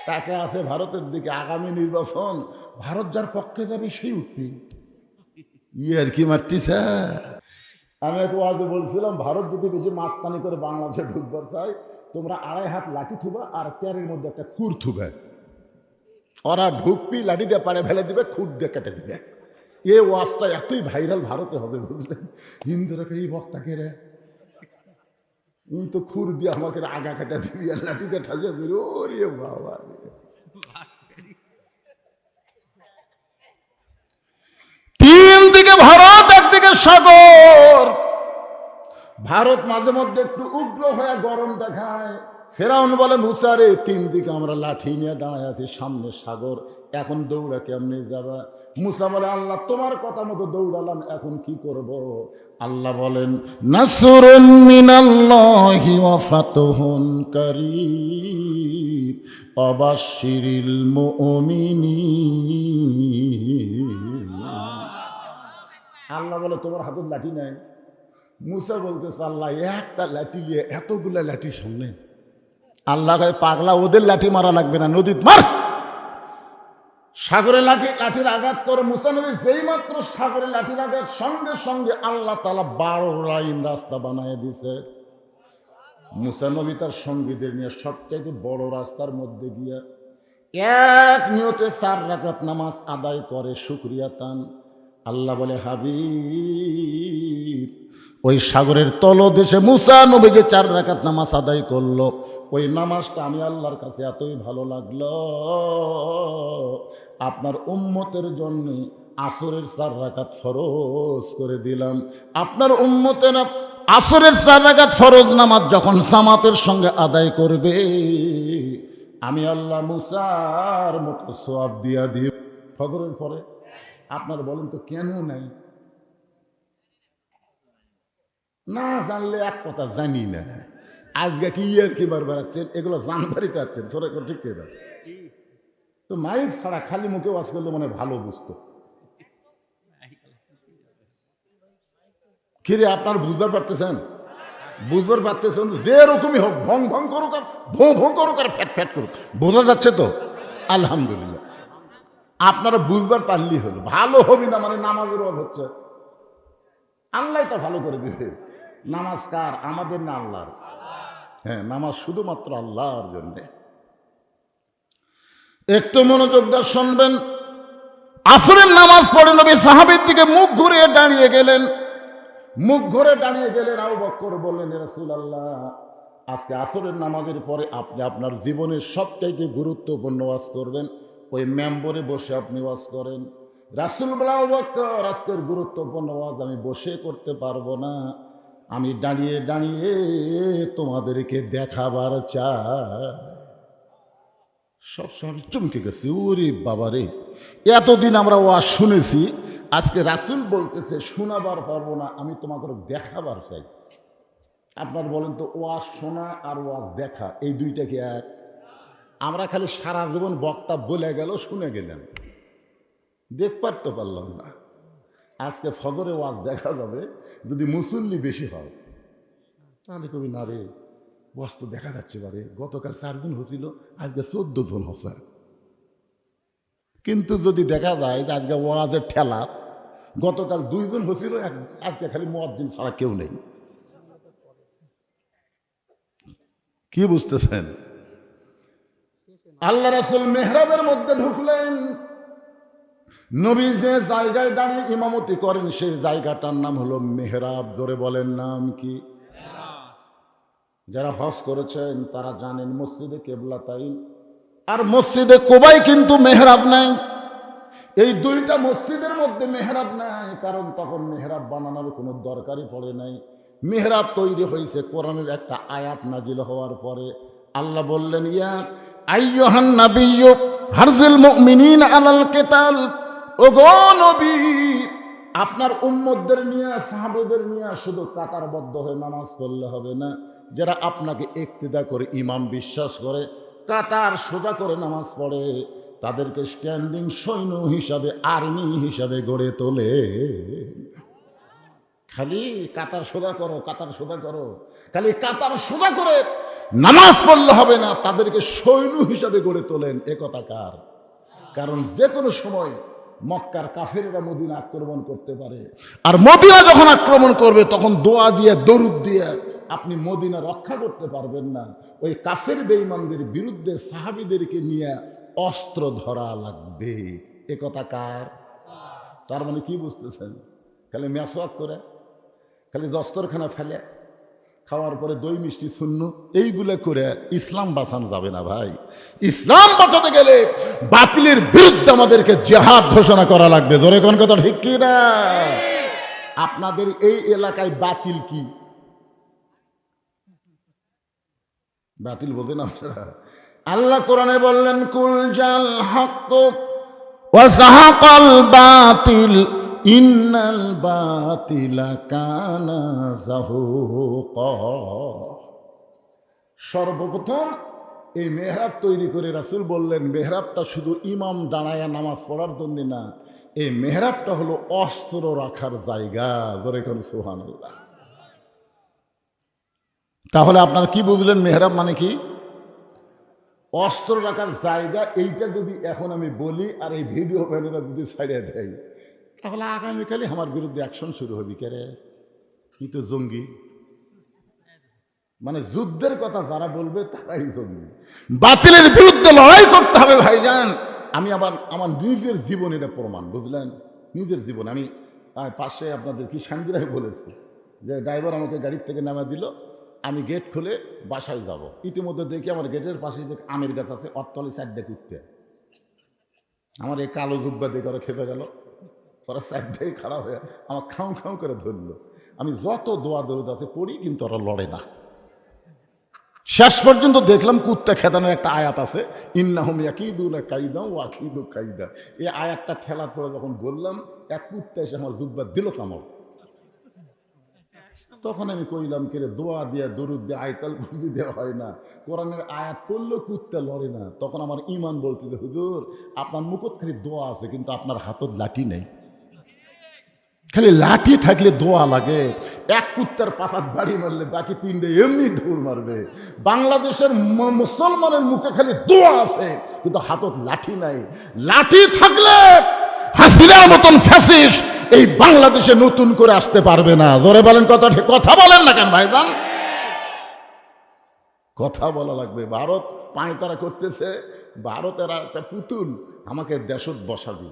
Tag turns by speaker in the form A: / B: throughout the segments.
A: তাকে আছে ভারতের দিকে। আগামী নির্বাচন ভারত যার পক্ষে যাবে সেই উঠবে। আর কি মারতিছে। আমি এক ওয়াজে বলছিলাম, ভারত যদি বেশি মাস্তানি করে বাংলাদেশে ঢুকবার চাই, তোমরা 2.5 হাত লাঠি থুবা আর প্যারের মধ্যে একটা খুর থুবে। ওরা ঢুকবি, লাঠি দিয়ে পাড়ে ফেলে দিবে, খুর দিয়ে কেটে দিবে। এ ওয়াজটা এতই ভাইরাল ভারতে হবে, বুঝলেন? হিন্দুরা এই বক্তাকে রে তো খুর দিয়ে আমাকে আগা কেটে দিবি আর লাঠিতে ঠাসিয়ে দিবি। ওরে বাবা, তিন দিকে ভারত, একদিকে সাগর। ভারত মাঝে মধ্যে একটু উগ্র হয়ে গরম দেখায়। ফেরাউন বলে, মুসা রে, 3 দিকে আমরা লাঠি নিয়ে দাঁড়ায় আছি, সামনে সাগর, এখন দৌড়া কেমনি যাবা? মুসা বলে, আল্লাহ তোমার কথা মতো দৌড়ালাম, এখন কি করব? আল্লাহ বলেন, নাসরুন মিনাল্লাহি ওয়া ফাতহুন কারীব ওয়াবাশশিরিল মুমিনিন। আল্লাহ বলে, তোমার হাতে লাঠি নাই? মুসা বলতেছে, আল্লাহ একটা লাঠি নিয়ে এতগুলা লাঠি সামনে? আল্লাহ কয়, পাগলা, ওদের লাঠি মারা লাগবে না, নদীত মার। সাগরে লাঠির আঘাত করে মুসা নবী যেই মাত্র সাগরে লাঠির আঘাত, সঙ্গে সঙ্গে আল্লাহ তাআলা 12 লাইন রাস্তা বানায় দিছে। মুসা নবী তার সঙ্গীদের নিয়ে সবচাইতে বড় রাস্তার মধ্যে গিয়া এক নিয়তে 4 রাকাত নামাজ আদায় করে শুকরিয়া তান। আল্লাহ বলে, হাবিব, ওই সাগরের তলদেশে মুসা নবীকে 4 রাকাত নামাজ আদায় করলো। ওই নামাজটা আমি আল্লাহর কাছে এতই ভালো লাগলো, আপনার উম্মতের জন্য আসরের 4 রাকাত ফরজ করে দিলাম। আপনার উম্মতের আসরের 4 রাকাত ফরজ নামাজ যখন জামাতের সঙ্গে আদায় করবে, আমি আল্লাহ মুসার মতো সওয়াব দিয়া দিই ফজরের পরে। আপনার বলেন তো কেন নাই? না জানলে এক কথা, জানি না। আজকে কি আর কি বার বেড়াচ্ছেন, এগুলো জানবারই চাচ্ছেন, সরে ঠিক করে দাও তো। মাইক ছাড়া খালি মুখে ওয়াজ করলে মনে ভালো বুঝতো। কিরে, আপনার বুঝবার পারতেছেন? বুঝবার পারতেছেন? যে রকমই হোক, ভং ভং করুক আর ভোঁ ভোঁ করুক আর ফ্যাট ফ্যাট করুক, বোঝা যাচ্ছে তো? আলহামদুলিল্লাহ। আপনারা বুঝবার পারলেই হলো। ভালো হবি না মানে নামাজের ওয়াজ হচ্ছে, আল্লাহ তো ভালো করে দিবে। নামাজ কার? আমাদের না আল্লাহর? হ্যাঁ, নামাজ শুধুমাত্র আল্লাহর জন্যে। একটু মনোযোগ দিয়ে শুনবেন। আসরের নামাজ পড়ে নবী সাহাবীর দিকে মুখ ঘুরে দাঁড়িয়ে গেলেন। আবু বকর বললেন, ইয়া রাসূলুল্লাহ, আজকে আসরের নামাজের পরে আপনি আপনার জীবনের সবচাইতে গুরুত্বপূর্ণ ওয়াজ করবেন, ওই মেম্বরে বসে আপনি ওয়াজ করেন। রাসূল বলে, আবু বকর, আজকের গুরুত্বপূর্ণ ওয়াজ আমি বসে করতে পারবো না, আমি দাঁড়িয়ে দাঁড়িয়ে তোমাদেরকে দেখাবার চাই। সব সময় চমকে গেছে, ওরে বাবা রে, এতদিন আমরা ওয়াজ শুনেছি, আজকে রাসূল বলতেছে শোনাবার পারবো না, আমি তোমাকে দেখাবার চাই। আপনার বলেন তো, ওয়াজ শোনা আর ওয়াজ দেখা এই দুইটা কি এক? আমরা খালি সারা জীবন বক্তা বলে গেল, শুনে গেলেন, দেখবার তো পারলাম না। আজকে ফজরে ওয়াজ দেখা যাবে, যদি মুসল্লি বেশি হয় তাহলে কবি না রে, ওয়াজ তো দেখা যাচ্ছে বারে, গতকাল 4 জন হয়েছিল, আজকে 14 জন হচ্ছে। কিন্তু যদি দেখা যায় যে আজকে ওয়াজের ঠেলা, গতকাল 2 জন হয়েছিল, আজকে খালি মুয়াজ্জিন ছাড়া কেউ নেই। কি বুঝতেছেন? আল্লাহ রাসূল মেহরাবের মধ্যে ঢুকলেন। নবী যে জায়গায় দাঁড়িয়ে ইমামতি করেন সেই জায়গাটার নাম হলো মেহরাব। জোরে বলেন, নাম কি? যারা হজ করেছেন তারা জানেন, মসজিদে কেবলাতাইন আর মসজিদে কুবায় কিন্তু মেহরাব নাই। এই দুইটা মসজিদের মধ্যে মেহরাব নাই, কারণ তখন মেহরাব বানানোর কোনো দরকারই পড়ে নাই। মেহরাব তৈরি হয়েছে কোরআনের একটা আয়াত নাজিল হওয়ার পরে। আল্লাহ বললেন, ইয়া আইয়ুহান নাবিয়্যু হারজিল মুমিনিন আলাল কিতাল। ওগো নবী, আপনার উম্মতদের নিয়ে, সাহাবাদের নিয়ে শুধু কাতারবদ্ধ হয়ে নামাজ পড়লে হবে না। যারা আপনাকে ইক্তিদা করে, ইমাম বিশ্বাস করে, কাতার সোজা করে নামাজ পড়ে, তাদেরকে স্ট্যান্ডিং সৈন্য হিসাবে, আর্মি হিসাবে গড়ে তোলে। খালি কাতার সোজা করো, কাতার সোজা করো, খালি কাতার সোজা করে নামাজ পড়লে হবে না, তাদেরকে সৈন্য হিসাবে গড়ে তোলেন। একথা কার? কারণ যে কোনো সময় মক্কার কাফেরেরা মদিনা আক্রমণ করতে পারে, আর মদিনা যখন আক্রমণ করবে তখন দোয়া দিয়ে দরুদ দিয়ে আপনি মদিনা রক্ষা করতে পারবেন না। ওই কাফের বেঈমানদের বিরুদ্ধে সাহাবীদেরকে নিয়ে অস্ত্র ধরা লাগবে। একথা কার? তার মানে কি বুঝতেছেন? খালি মেসওয়াক করে, খালি দস্তরখানা ফেলে, খাওয়ার পরে দই মিষ্টি শূন্য, এইগুলো করে ইসলাম বাঁচানো যাবে না ভাই। ইসলাম বাঁচাতে গেলে বাতিলের বিরুদ্ধে আমাদেরকে জিহাদ ঘোষণা করা লাগবে। ধরে কোন কথা ঠিক কি না? আপনাদের এই এলাকায় বাতিল কি? বাতিল বোঝেন আপনারা? আল্লাহ কোরআনে বললেন, কুল জাল হক ওয়া যাহাকাল বাতিল ইন্নাল বাতিলা কানা যাহুকা। সর্বপ্রথম এই মেহরাব তৈরি করে রাসূল বললেন, মেহরাবটা শুধু ইমাম দাঁড়ায়া নামাজ পড়ার জন্য না, এই মেহরাবটা হলো অস্ত্র রাখার জায়গা। ধরে কোন সুবহানাল্লাহ। তাহলে আপনারা কি বুঝলেন মেহরাব মানে কি? অস্ত্র রাখার জায়গা। এইটা যদি এখন আমি বলি আর এই ভিডিও ব্যানেরা যদি ছাড়িয়ে দেয়, তাহলে আগামীকালে আমার বিরুদ্ধে অ্যাকশন শুরু হবে। কেরে কি তো জঙ্গি, মানে যুদ্ধের কথা যারা বলবে তারাই জঙ্গি। বাতিলের বিরুদ্ধে লড়াই করতে হবে ভাইজান। আমি আবার আমার নিজের জীবনের প্রমাণ, বুঝলেন? নিজের জীবন। আমি পাশে আপনাদের কি শান্তিরাই বলেছি যে ড্রাইভার আমাকে গাড়ির থেকে নামা দিল, আমি গেট খুলে বাসায় যাব। ইতিমধ্যে দেখি আমার গেটের পাশে যে আমের গাছ আছে, অট্টলি সাইডে কুত্তে, আমার এই কালো জুব্বা দেখে ওরা খেপে গেল। ওরা সাইডে খারাপ হয়ে আমার খাও খাও করে ধরলো। আমি যত দোয়া দরুদ আছে পড়ি, কিন্তু ওরা লড়ে না। শেষ পর্যন্ত দেখলাম কুত্তা খেদানোর একটা আয়াত আছে, ইন্নাহুম ইয়াকিদুনা কাইদা ওয়া আকিদু কাইদা। এই আয়াতটা ঠেলার পরে যখন বললাম, এক কুত্তা এসে আমার জুব্বা দিল কামড়। তখন আমি কইলাম, কেরে দোয়া দিয়া দরুদ দিয়ে আয়তাল কুরসি দেওয়া হয় না, কোরআনের আয়াত পড়লেও কুত্তা লড়ে না। তখন আমার ইমান বলতে, হুজুর আপনার মুখত খালি দোয়া আছে, কিন্তু আপনার হাতত লাঠি নেই। খালি লাঠি থাকলে দোয়া লাগে। এক কুত্তার পাশাত বাড়ি মারলে বাকি তিনটে এমনি দৌড় মারবে। বাংলাদেশের মুসলমানের মুখে খালি দোয়া আছে, কিন্তু হাতত লাঠি নাই। লাঠি থাকলে হাসিনার মতন ফ্যাসিস্ট এই বাংলাদেশে নতুন করে আসতে পারবে না। জোরে বলেন কথা, কথা বলেন না কেন ভাইজান? কথা বলা লাগবে। ভারত পায়তারা করতেছে, ভারতের আর একটা পুতুল আমাকে দেশত বসাবি।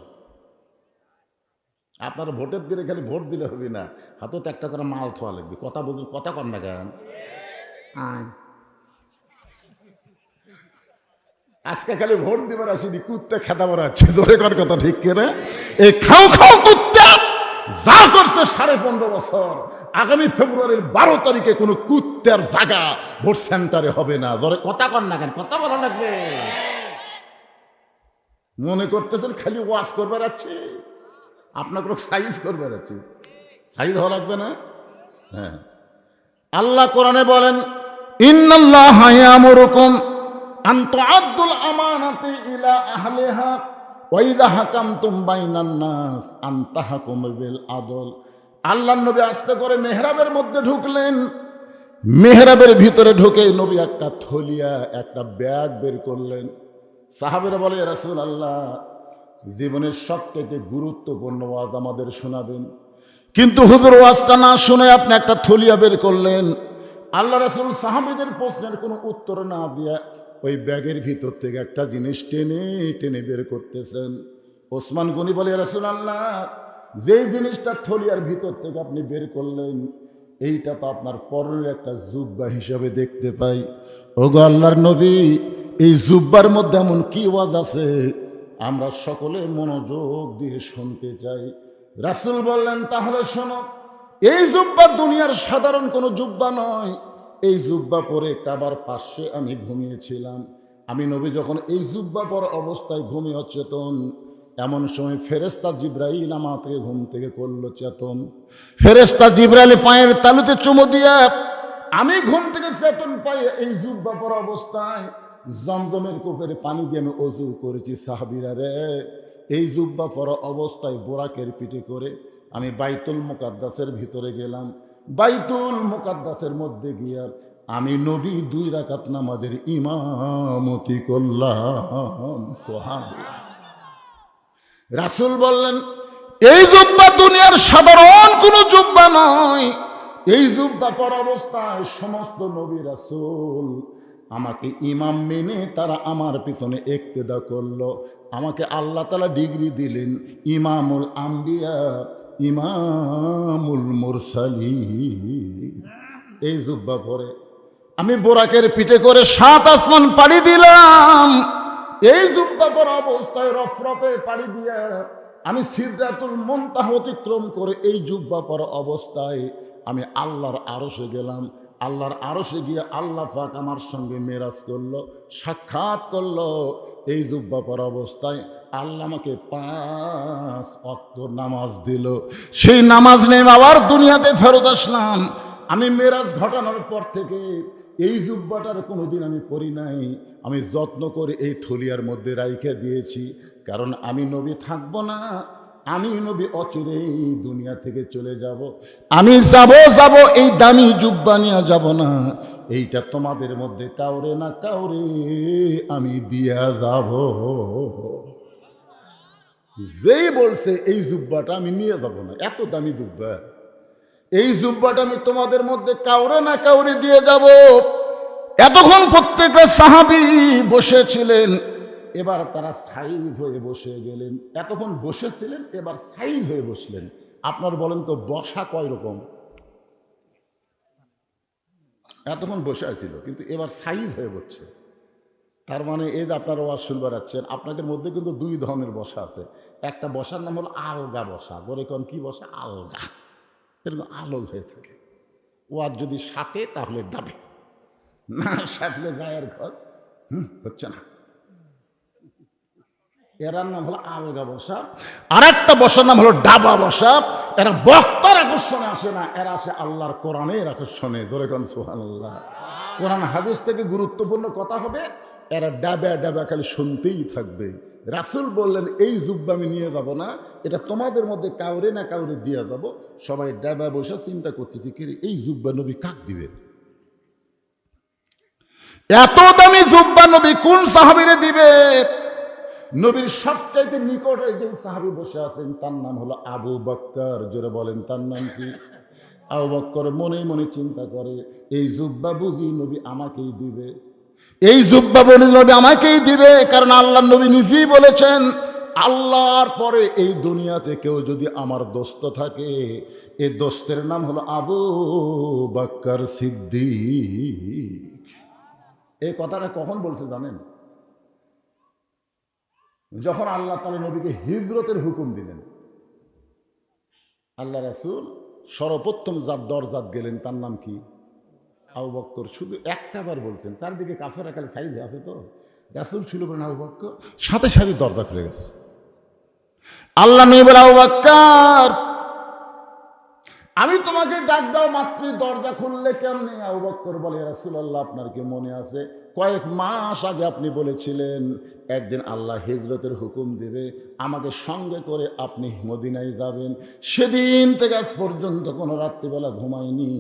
A: আপনারা ভোটের দিনে খালি ভোট দিলে হবে না, হাতত একটা করে মাল থোয়া লাগবে। কথা বুঝুন, কথা কর না কেন? আজকে খালি ভোট দিবার আসিনি, কুত্তে খেতা বেড়াচ্ছে। ধরে কর কথা ঠিক করে? এই খাও খাও কুত্তা যা করছে 15.5 বছর, আগামী ফেব্রুয়ারির 12 তারিখে কোনো কুত্তার জায়গা ভোট সেন্টারে হবে না। ধরে কথা কর না কেন? কথা বলা লাগবে। মনে করতেছেন খালি ওয়াশ করবার আছে, আপনাকে সাইজ করবার আছে, সাইজ হওয়া লাগবে না? হ্যাঁ, আল্লাহ কোরআনে বলেন, ইন্নাল্লাহা ইয়ামুরুকুম আন তুআদ্দুল আমানাতি ইলা আহলিহা ওয়া ইযা হাকামতুম বাইনান নাস আন তাহকুমু বিল আদল। আল্লাহর নবী আস্তে করে মেহরাবের মধ্যে ঢুকলেন। মেহরাবের ভিতরে ঢুকে নবী একটা থলিয়া, একটা ব্যাগ বের করলেন। সাহাবীরা বলে, ইয়া রাসূলুল্লাহ, জীবনের সবথেকে গুরুত্বপূর্ণ ওয়াজ আমাদের শোনাবেন। কিন্তু হুজুর ওয়াজটা না শুনে আপনি একটা থলিয়া বের করলেন। আল্লাহ রাসূল সাহাবীদের প্রশ্নের কোনো উত্তর না দিয়ে ওই ব্যাগের ভিতর থেকে একটা জিনিস টেনে টেনে বের করতেছেন। ওসমান গনি বলে, ইয়া রাসূলুল্লাহ, যেই জিনিসটা থলিয়ার ভিতর থেকে আপনি বের করলেন, এইটা তো আপনার পরনের একটা জুব্বা হিসাবে দেখতে পাই। ওগো আল্লাহর নবী, এই জুব্বার মধ্যে এমন কি ওয়াজ আছে আমরা সকলে মনোযোগ দিয়ে শুনতে চাই। রাসূল বললেন, তাহলে শোনো, এই জুব্বা দুনিয়ার সাধারণ কোনো জুব্বা নয়। এই জুব্বা পরে কাবার পাশে আমি ঘুমিয়েছিলাম। আমি নবী যখন এই জুব্বা পর অবস্থায় ঘুমিয়ে চেতন, এমন সময় ফেরেশতা জিবরাইল আমাকে ঘুম থেকে করলো চেতন। ফেরেশতা জিবরাইল পায়ের তালুতে চুমু দিয়ে আমি ঘুম থেকে চেতন পাই। এই জুব্বা পর অবস্থায় জমজমের কূপের পানি দিয়ে আমি অজু করেছি। সাহাবীরা রে, এই জুব্বা পরা অবস্থায় বোরাকের পিঠে করে আমি বাইতুল মুকাদ্দাসের ভিতরে গেলাম। বাইতুল মুকাদ্দাসের মধ্যে গিয়া আমি নবী 2 রাকাত নামাজের ইমামতি করলাম। সুবহানাল্লাহ। রাসূল বললেন, এই জুব্বা দুনিয়ার সাধারণ কোনো জুব্বা নয়। এই জুব্বা পরা অবস্থায় সমস্ত নবী রাসূল আমাকে ইমাম মেনে তারা আমার পিছনে ইক্তেদা করলো। আমাকে আল্লাহ তাআলা ডিগ্রি দিলেন ইমামুল আম্বিয়া, ইমামুল মুরসালিন। এই জুব্বা পরে আমি বোরাকের পিঠে করে 7 আসমান পাড়ি দিলাম। এই জুব্বা পরা অবস্থায় রফরফে পাড়ি দিয়া আমি সিদরাতুল মুনতাহা অতিক্রম করে এই জুব্বা পরা অবস্থায় আমি আল্লাহর আরশে গেলাম। আল্লাহর আরশে গিয়ে আল্লাহ পাক আমার সঙ্গে মেরাজ করলো, সাক্ষাৎ করলো। এই জুব্বা পরা অবস্থায় আল্লাহ আমাকে 5 ওয়াক্ত নামাজ দিল। সেই নামাজ নিয়ে আবার দুনিয়াতে ফেরত আসলাম। আমি মেরাজ ঘটানোর পর থেকে এই জুব্বাটার কোনোদিন আমি পরি নাই। আমি যত্ন করে এই থলিয়ার মধ্যে রাইখে দিয়েছি, কারণ আমি নবী থাকবো না। আমি নবী অচিরেই দুনিয়া থেকে চলে যাব। আমি যাব এই দামি জুব্বা নিয়ে যাব না। এইটা তোমাদের মধ্যে কাউরে না কাউরে আমি দিয়া যাব। যেই বলছে এই জুব্বাটা আমি নিয়ে যাব না, এত দামি জুব্বা, এই জুব্বাটা আমি তোমাদের মধ্যে কাউরে না কাউরে দিয়ে যাব। এতক্ষণ প্রত্যেকটা সাহাবী বসেছিলেন, এবার তারা সাইজ হয়ে বসে গেলেন। এতক্ষণ বসেছিলেন, এবার সাইজ হয়ে বসলেন। আপনার বলেন তো বসা কয় রকম? এতক্ষণ বসে আছিল, কিন্তু এবার সাইজ হয়ে বসছে। তার মানে এই যে আপনারা ওয়াজ শুনবার যাচ্ছেন, আপনাদের মধ্যে কিন্তু 2 ধরনের বসা আছে। একটা বসার নাম হলো আলগা বসা। বলে কোন কি বসা? আলগা, এরকম আলগ হয়ে থাকে। ওয়াজ যদি সাটে তাহলে ডাবে, না সাটলে গায়ের ঘর হচ্ছে না। এরার নাম হলো আলগা বসা। আর একটা বসার নাম হলো ডাবা বসা। এরা বক্তার আকর্ষণে আসে না, এরা আসে আল্লাহর কোরআনের আকর্ষণে। ধরে কোন সুবহানাল্লাহ। কোরআন হাদিস থেকে গুরুত্বপূর্ণ কথা হবে, এরা ডাবা ডাবা খালি শুনতেই থাকবে। রাসূল বললেন এই জুব্বা আমি নিয়ে যাব না, এটা তোমাদের মধ্যে কাউরে না কাউরে দিয়ে যাব। সবাই ডাবা বসে চিন্তা করতেছি, কি এই জুব্বা নবী কাক দিবে? এত দামি জুব্বা নবী কোন সাহাবীরে দিবে? নবীর সবচাইতে নিকটে যে সাহাবী বসে আছেন তার নাম হলো আবু বকর। জোরে বলেন তার নাম কি? আবু বকর মনে মনে চিন্তা করে, এই জুব্বা বুঝি নবী আমাকেই দিবে, এই জুব্বা বুঝি নবী আমাকেই দিবে। কারণ আল্লাহর নবী নিজেই বলেছেন, আল্লাহর পরে এই দুনিয়াতে কেউ যদি আমার দোস্ত থাকে, এই দোস্তের নাম হলো আবু বকর সিদ্দিক। এই কথাটা কখন বলছে জানেন? যখন আল্লাহ তাআলা নবীকে হিজরতের হুকুম দিলেন। আল্লাহ রাসূল সর্বপ্রথম যার দরজাত গেলেন তার নাম কি? আবু বকর। শুধু একটা বার বলছেন, চারদিকে কাফেররা খালি সাইডে আছে, তো রাসূল ছিল বলেন আবু বকর, সাথে সাথে দরজা খুলে গেছে। আল্লাহ নবী বলে, আবু বকর আমি তোমাকে ডাক দাও মাত্রই দরজা খুললে কেমনে? আবু বকর বলে, ইয়া রাসূলুল্লাহ আপনার কি মনে আছে কয়েক মাস আগে আপনি বলেছিলেন একদিন আল্লাহ হিজরতের হুকুম দেবে, আমাকে সঙ্গে করে আপনি মদিনায় যাবেন। সেদিন থেকে আজ পর্যন্ত কোনো রাত্রিবেলা ঘুমাইনি,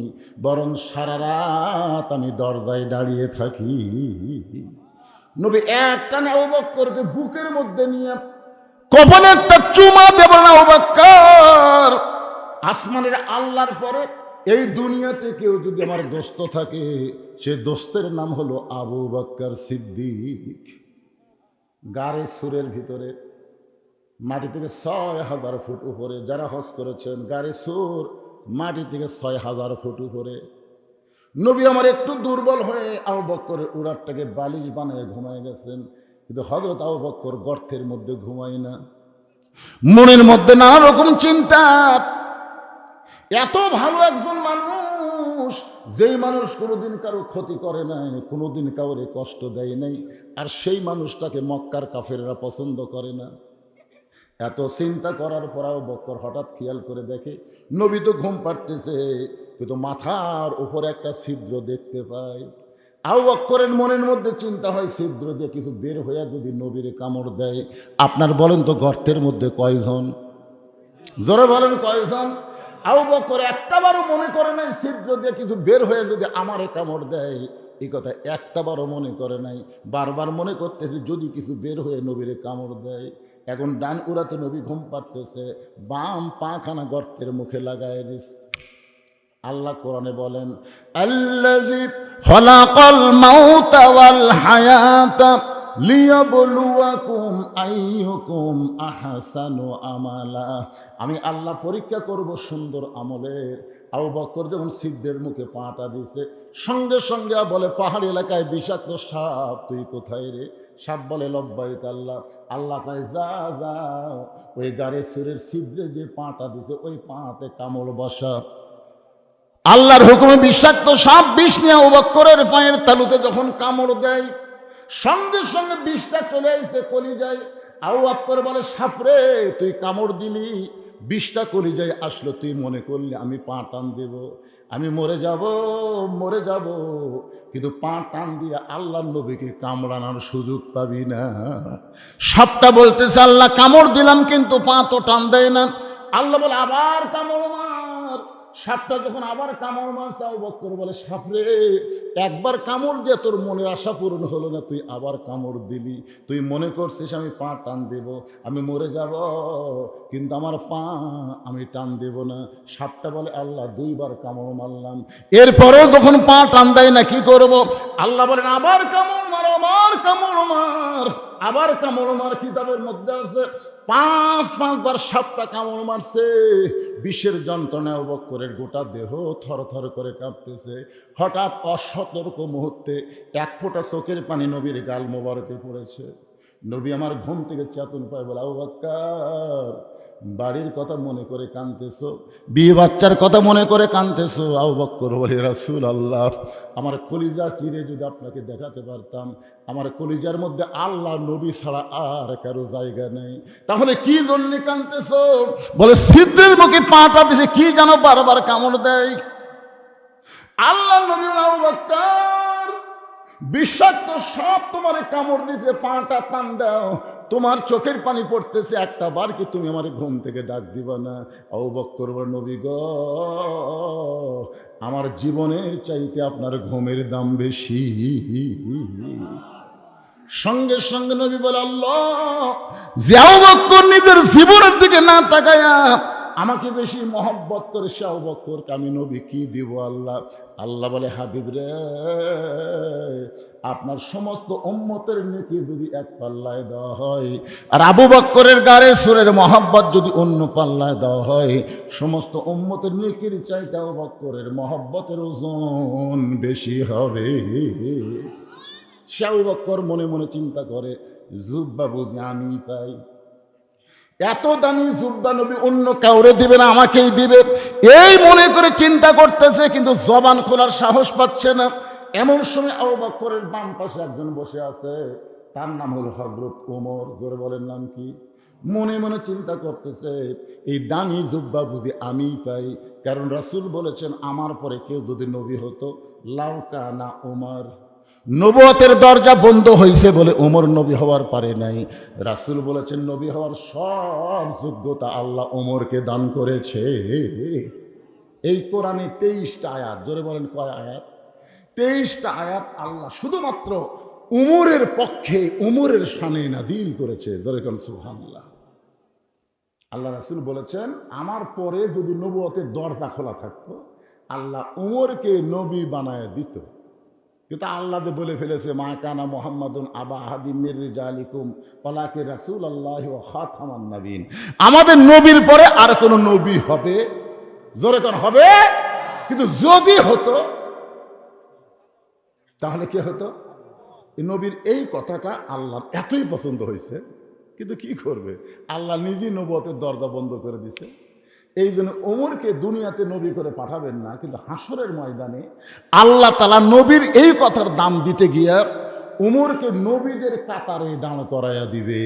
A: বরং সারা রাত আমি দরজায় দাঁড়িয়ে থাকি। নবী এক টানে আবু বকরকে বুকের মধ্যে নিয়ে কপালে একটা চুমা দেবেন। আবু বকর, আসমানের আল্লাহর পরে এই দুনিয়াতে কেউ যদি আমার দোস্ত থাকে, সে দোস্তের নাম হলো আবু বকর সিদ্দিক। গারে সুরের ভিতরে মাটি থেকে ৬,০০০ ফুট উপরে, যারা হজ করেছেন গারে সুর মাটি থেকে ৬,০০০ ফুট উপরে। নবী আমার একটু দুর্বল হয়ে আবু বকরের উরাতটাকে বালিশ বানিয়ে ঘুমায় গেছেন, কিন্তু হযরত আবু বকর গর্তের মধ্যে ঘুমায় না। মনের মধ্যে নানা রকম চিন্তা। এত ভালো একজন মানুষ, যেই মানুষ কোনোদিন কারো ক্ষতি করে নাই, কোনোদিন কাউরে কষ্ট দেয় নাই, আর সেই মানুষটাকে মক্কার কাফেররা পছন্দ করে না। এত চিন্তা করার পর আবু বকর হঠাৎ খেয়াল করে দেখে নবী তো ঘুম পাড়তেছে, কিন্তু মাথার উপরে একটা ছিদ্র দেখতে পায়। আবু বকরের মনের মধ্যে চিন্তা হয়, ছিদ্র দিয়ে কিছু বের হইয়া যদি নবীরে কামড় দেয়। আপনার বলেন তো গর্তের মধ্যে কয়জন? জোরে বলেন কয়জন? আবু বকর একটাবারও মনে করে নাই ছিদ্র দিয়ে কিছু বের হয়ে যদি আমারে কামড় দেয়, এই কথা একটাবারও মনে করে নাই। বারবার মনে করতেছে যদি কিছু বের হয়ে নবীরে কামড় দেয়। এখন ডান উড়াতে নবী ঘুম পাড়তেছে, বাম পাখানা গর্তের মুখে লাগায় দিস। আল্লাহ কোরআনে বলেন, আল্লাযী খালাকাল মাউতা ওয়াল হায়াতা লিয়াবলুয়াকুম আইয়ুকুম আহসানু আমালা। আমি আল্লাহ পরীক্ষা করব সুন্দর আমলের। আবু বকর যখন সিদ্ধের মুখে পাটা দিছে, সঙ্গে সঙ্গে বলে, পাহাড়ি এলাকায় বিষাক্ত সাপ, তুই কোথায় রে? সাপ বলে, লব্বাইক আল্লাহ। আল্লাহ কয়, যা যাও ওই গাড়ি সুরের ছিদ্রে যে পাটা দিছে ওই পাতে কামড় বসা। আল্লাহর হুকুমে বিষাক্ত সাপ বিষ নিয়ে আবু বকরের পায়ের তালুতে যখন কামড় দেয়, সঙ্গে সঙ্গে বিষটা চলে আসছে কলিজায়। আবু বকর বলে, সাপরে তুই কামড় দিলি, বিষটা কলিজায় আসলো, তুই মনে করলি আমি পা টান দেব, আমি মরে যাব, মরে যাব, কিন্তু পা টান দিয়ে আল্লাহর নবীকে কামড়ানোর সুযোগ পাবি না। সাপটা বলতেছে, আল্লাহ কামড় দিলাম কিন্তু পা তো টান দেয় না। আল্লাহ বলে, আবার কামড় মার। সাপটা যখন আবার কামড় মারছে, আবু বকর বলে, সাপরে একবার কামড় দিয়ে তোর মনের আশা পূরণ হলো না, তুই আবার কামড় দিলি, তুই মনে করছিস আমি পা টান দেব, আমি মরে যাব, কিন্তু আমার পা আমি টান দেব না। সাপটা বলে, আল্লাহ দুইবার কামড় মারলাম, এরপরেও যখন পা টান দেয় না কি করব? আল্লাহ বলেন, আবার কামড় মার, আবার কামড় মার, আবার কামড় মার। কিতাবের মধ্যে আছে 5বার সাপটা কামড় মারছে। বিষের যন্ত্রণায় আবু বকরের গোটা দেহ থরথর করে কাঁপতেছে। হঠাৎ অসতর্ক মুহূর্তে এক ফোঁটা চোখের পানি নবীর গাল মোবারকে পড়েছে। নবী আমার ঘুম থেকে চেতন পায়, বলে, আবু বকর বাড়ির কথা মনে করে কাঁদতেছো, বিয়ে বাচ্চার কথা মনে করে কাঁদতেছো? আবু বকর বলে, রাসূলুল্লাহ আমার কলিজা চিরে যদি আপনাকে দেখাতে পারতাম, আমার কলিজার মধ্যে আল্লাহ নবী ছাড়া আর কারো জায়গা নেই। তাহলে কি জন্য কাঁদতেছো? বলে, সিদ্ধের মুখে পাটা দিছে, কি যেন বারবার কামড় দেয়। আল্লাহ নবী, আবু বকর বিষাক্ত সাপ তোমারে কামড় দিতে, পাটা টান দাও, তোমার চোখের পানি পড়তেছে, একটা বার কি তুমি আমার ঘুম থেকে ডাক দিবা না? আবু বকর বলে, নবী গো, আমার জীবনের চাইতে আপনার ঘুমের দাম বেশি। সঙ্গে সঙ্গে নবী বলে, আল্লাহ যে আবু বকর নিজের জীবনের দিকে না তাকায়া আমাকে বেশি মহব্বত করে, সে আবু বকরকে আমি নবী কি দিব আল্লাহ? আল্লাহ বলে, হাবিব রে, আপনার সমস্ত উম্মতের নেকি যদি এক পাল্লায় দেওয়া হয়, আর আবু বকরের গায়ে সুরের মহব্বত যদি অন্য পাল্লায় দেওয়া হয়, সমস্ত উম্মতের নেকির চাইতে আবু বকরের মহব্বতের ওজন বেশি হবে। সে আবু বকর মনে মনে চিন্তা করে, জুব্বা বুঝি আমি পাই, এত দামি জুব্বা নবী অন্য কাউরে দিবে না, আমাকেই দিবে, এই মনে করে চিন্তা করতেছে, কিন্তু জবান খোলার সাহস পাচ্ছে না। এমন সময় আবু বকরের বাম পাশে একজন বসে আছে, তার নাম হল হযরত ওমর। জোরে বলেন, নাম কি? মনে মনে চিন্তা করতেছে, এই দামি জুব্বা বুঝি আমি পাই, কারণ রাসূল বলেছেন, আমার পরে কেউ যদি নবী হতো, লাউ কানা ওমর, নবুয়তের দরজা বন্ধ হয়েছে বলে ওমর নবী হওয়ার পারে নাই। রাসূল বলেছেন, নবী হওয়ার সব যোগ্যতা আল্লাহ ওমরকে দান করেছে। এই কোরআনে 23টা আয়াত, জোরে বলেন কয় আয়াত? 23টা আয়াত আল্লাহ শুধুমাত্র উমরের পক্ষে, উমরের শানে নাযিল করেছে। জোরে কোন সুবহানাল্লাহ। আল্লাহ রাসূল বলেছেন, আমার পরে যদি নবুয়তের দরজা খোলা থাকতো, আল্লাহ উমরকে নবী বানায় দিত। কিন্তু আল্লাহ বলে ফেলেছে, মা কানা মুহাম্মাদুন আবা আহাদিম মির রিজালিকুম ওয়ালাকিন রাসূলুল্লাহি ওয়া খাতামান নবিয়্যিন। আমাদের নবীর পরে আর কোন নবী হবে? জোরে কোন হবে? কিন্তু যদি হতো তাহলে কি হতো? এই নবীর এই কথাটা আল্লাহর এতই পছন্দ হয়েছে, কিন্তু কি করবে, আল্লাহ নিজেই নবুয়তের দরজা বন্ধ করে দিছে। এই জন্য ওমরকে দুনিয়াতে নবী করে পাঠাবেন না, কিন্তু হাসরের ময়দানে আল্লাহ তাআলা নবীর এই কথার দাম দিতে গিয়া ওমরকে নবীদের কাতারে দাঁড় করাইয়া দিবে।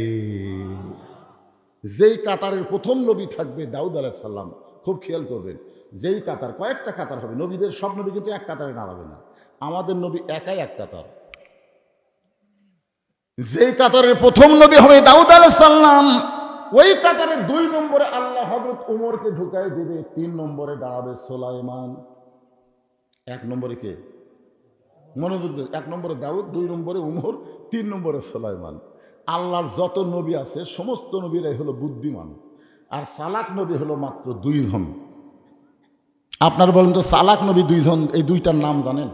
A: যেই কাতারের প্রথম নবী থাকবে দাউদ আলাইহিস সালাম, খুব খেয়াল করবেন, যেই কাতার, কয়েকটা কাতার হবে, নবীদের সব নবী কিন্তু এক কাতারে দাঁড়াবে না, আমাদের নবী একাই এক কাতার। যেই কাতারের প্রথম নবী হবে দাউদ আলাইহিস সালাম, ওই কাতারে 2 নম্বরে আল্লাহ হযরত উমরকে ঢুকাই দিবে, 3 নম্বরে দাঁড়াবে সুলাইমান। 1 নম্বরে কে? মনোযোগ দিন। 1 নম্বরে দাউদ, 2 নম্বরে উমর, 3 নম্বরে সুলাইমান। আল্লাহর যত নবী আছে সমস্ত নবীরাই হলো বুদ্ধিমান, আর চালাক নবী হলো মাত্র 2 জন। আপনার বলেন তো চালাক নবী 2 জন, এই 2টার নাম জানেন?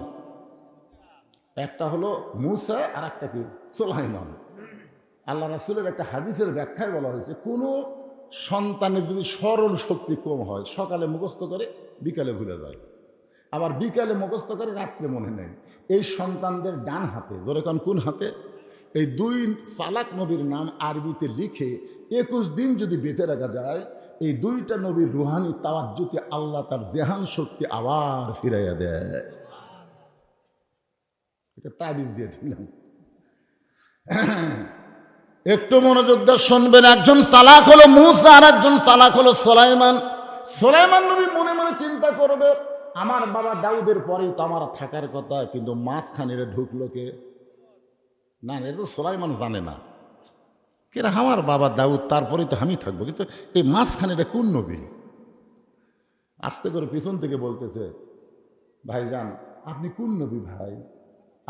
A: একটা হলো মূসা আর একটা কি? সুলাইমান। আল্লাহ রাসূলের একটা হাদিসের ব্যাখ্যায় বলা হয়েছে, কোনো সন্তানের যদি স্মরণ শক্তি কম হয়, সকালে মুখস্থ করে বিকালে ভুলে যায়, আবার বিকালে মুখস্থ করে রাত্রে মনে নেই, এই সন্তানদের ডান হাতে, ধরে কোন হাতে? এই 2 চালাক নবীর নাম আরবিতে লিখে 21 দিন যদি বেঁধে রাখা যায়, এই 2টা নবীর রুহানি তাওয়াজ্জুতে আল্লাহ তার জেহান শক্তি আবার ফিরাইয়া দেয়। এটা তাবিজ দিয়ে দিলাম। একটু মনোযোগ দিয়ে শুনবেন। একজন চালাক হলো মূসা, আর একজন চালাক হলো সুলাইমান। সুলাইমান নবী মনে মনে চিন্তা করবে, আমার বাবা দাউদের পরেই তো আমার থাকার কথা, কিন্তু মাঝখানে ঢুকলো কে? না, এটা তো সুলাইমান জানে না কেরা আমার বাবা দাউদ, তারপরেই তো আমি থাকবো, কিন্তু এই মাঝখানে এটা কোন নবী? আস্তে করে পিছন থেকে বলতেছে, ভাইজান আপনি কোন নবী ভাই?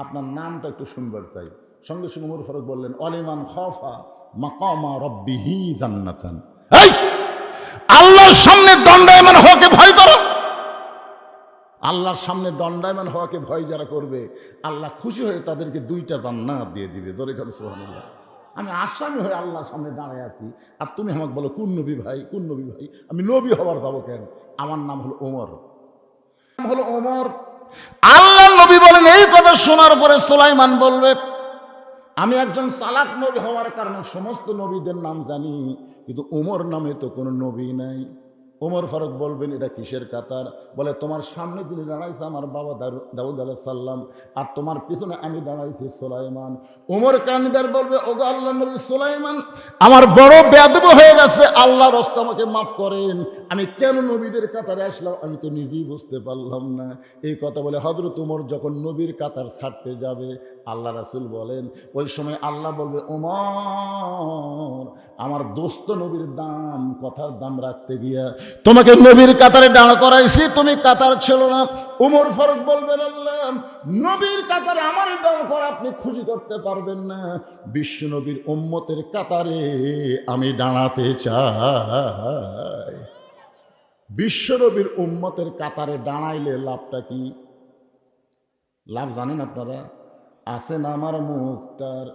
A: আপনার নামটা একটু শুনবার চাই। সঙ্গে সঙ্গে ওমর ফারুক বললেন, অলিমান খাফা মাকামা রাব্বিহি জান্নাতান। এই আল্লাহর সামনে দণ্ডায়মান হওয়াকে ভয় করো। আল্লাহর সামনে দণ্ডায়মান হওয়াকে ভয় যারা করবে, আল্লাহ খুশি হয়ে তাদেরকে 2টা জান্নাত দিয়ে দিবে। ধরে গেল সুবহানাল্লাহ। আমি আসামি হয়ে আল্লাহর সামনে দাঁড়ায় আছি, আর তুমি আমাকে বলো কোন নবী ভাই, কোন নবী ভাই? আমি নবী হবার যাবো কেন? আমার নাম হলো ওমর, নাম হলো ওমর। আল্লাহ নবী বলেন, এই কথা শোনার পরে সুলাইমান বলবে, আমি একজন চালাক নবী হওয়ার কারণে সমস্ত নবীদের নাম জানি, কিন্তু ওমর নামে তো কোনো নবী নাই। ওমর ফারুক বলবেন, এটা কিসের কাতার? বলে, তোমার সামনে যিনি দাঁড়াইছে আমার বাবা দাউদ আলাইহিস সালাম, আর তোমার পিছনে আমি দাঁড়াইছি সুলাইমান। ওমর কানিদার বলবে, ওগো আল্লাহর নবী সুলাইমান, আমার বড় বেয়াদব হয়ে গেছে, আল্লাহর রাস্তা আমাকে মাফ করেন। আমি কেন নবীদের কাতারে আসলাম আমি তো নিজেই বুঝতে পারলাম না। এই কথা বলে হযরত ওমর যখন নবীর কাতার ছাড়তে যাবে, আল্লাহ রাসূল বলেন, ওই সময় আল্লাহ বলবে, ওমর আমার দোস্ত নবীর দাম, কথার দাম রাখতে গিয়া তোমাকে নবীর কাতারে দাঁড় করাইছি, তুমি কাতার ছিল না। ওমর ফারুক বলবেন, আল্লাহ নবীর কাতারে আমার দাঁড় করা আপনি খুশি করতে পারবেন না, বিশ্ব নবীর উম্মতের কাতারে আমি দাঁড়াতে চাই। বিশ্ব নবীর উম্মতের কাতারে দাঁড়াইলে লাভটা কি? লাভ জানেন আপনারা? আছেন আমার মুক্তার,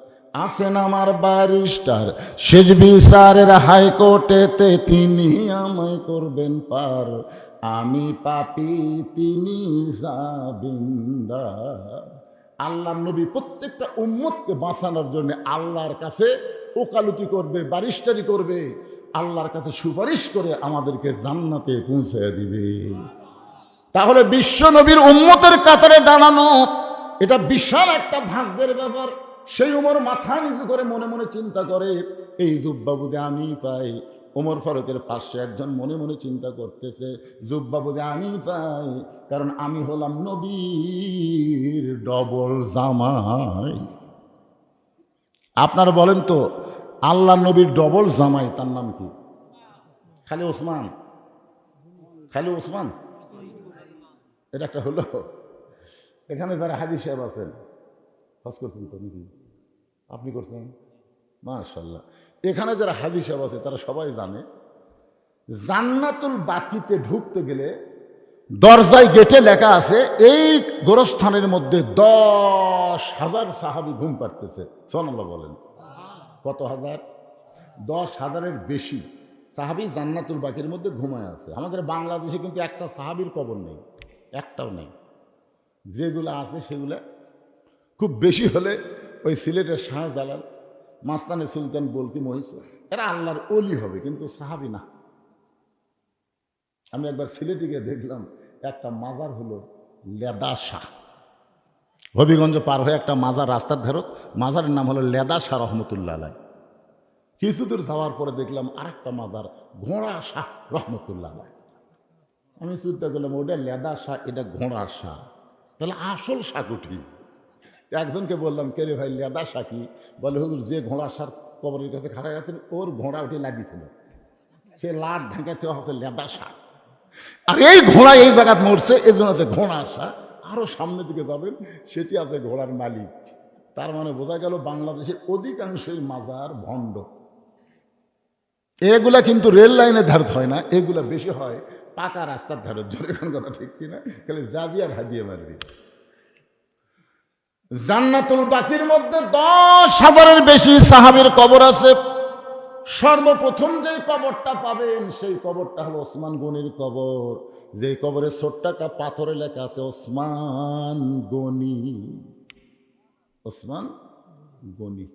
A: আছেন আমার ব্যারিস্টার, শেষ বিচারের হাইকোর্টেতে তিনি আমায় করবেন পার, আমি পাপী তিনি জামিনদার। আল্লাহর নবী প্রত্যেকটা উম্মতকে বাঁচানোর জন্য আল্লাহর কাছে ওকালতি করবে, ব্যারিস্টারি করবে, আল্লাহর কাছে সুপারিশ করে আমাদেরকে জান্নাতে পৌঁছে দিবে। তাহলে বিশ্ব নবীর উম্মতের কাতারে দাঁড়ানো এটা বিশাল একটা ভাগ্যের ব্যাপার। সেই ওমর মাথা নিচু করে মনে মনে চিন্তা করে, এই জুব্বা বুঝে আমি পাই। ওমর ফারুকের পাশে একজন মনে মনে চিন্তা করতেছে, জুব্বা বুঝে আমি পাই, কারণ আমি হলাম নবীর ডবল জামাই। আপনারা বলেন তো, আল্লাহ নবীর ডবল জামাই তার নাম কি? খালি ওসমান? খালি ওসমান? এটা একটা হলো। এখানে যারা হাজী সাহেব আছেন, হজ করছেন তো নাকি? আপনি করছেন? মাশাআল্লাহ। এখানে যারা হাজী সাহেব আছে তারা সবাই জানে, জান্নাতুল বাকিতে ঢুকতে গেলে দরজায় গেটে লেখা আছে, এই গোরস্থানের মধ্যে 10,000 সাহাবী ঘুম পাড়তেছে। সুবহানাল্লাহ বলেন। কত হাজার? 10,000-এর বেশি সাহাবী জান্নাতুল বাকির মধ্যে ঘুমায় আছে। আমাদের বাংলাদেশে কিন্তু একটা সাহাবীর কবর নেই, একটাও নেই। যেগুলো আছে সেগুলো খুব বেশি হলে ওই সিলেটের শাহজালাল, মাস্তানে সুলতান বলকি মহিষ, এরা আল্লাহর ওলি হবে, কিন্তু সাহাবী না। আমি একবার সিলেটে গিয়ে দেখলাম একটা মাজার হলো লেদা শাহ। হবিগঞ্জ পার হয়ে একটা মাজার রাস্তার ধারত, মাজারের নাম হলো লেদা শাহ রহমতুল্লাহ আলাই। কিছু দূর যাওয়ার পরে দেখলাম আরেকটা মাজার ঘোড়া শাহ রহমতুল্লাহ আলাই। আমি চিন্তা করলাম, ওটা লেদা শাহ, এটা ঘোড়া শাহ, তাহলে আসল শাহ উঠি। একজনকে বললাম, কে রে ভাই লেদা শাহ কি? বলে, হুজুর যে ঘোড়া শাহ কবরের কাছে খাড়া গেছেন, ওর ঘোড়া উঠে লাগিয়েছিল, সে লাট ঢাকাতে হচ্ছে লেদা শাক। আর এই ঘোড়া এই জায়গায় মরছে, এই জন্য আছে ঘোড়া আসা। আরো সামনের দিকে যাবেন, সেটি আছে ঘোড়ার মালিক। তার মানে বোঝা গেল বাংলাদেশের অধিকাংশই মাজার ভণ্ড। এগুলা কিন্তু রেল লাইনের ধারে হয় না, এগুলা বেশি হয় পাকা রাস্তার ধারে। ধরে কোন কথা ঠিক কিনা? খালি যাবি আর হাদিয়ে মারবি। জান্নাতুল বাকির মধ্যে 10,000-এর বেশি সাহাবীর কবর আছে। সর্বপ্রথম যেই কবরটা পাবেন সেই কবরটা হলো ওসমান গনির কবর। যেই কবরে ছোট্ট একটা পাথরে লেখা আছে ওসমান গনি, ওসমান গনি।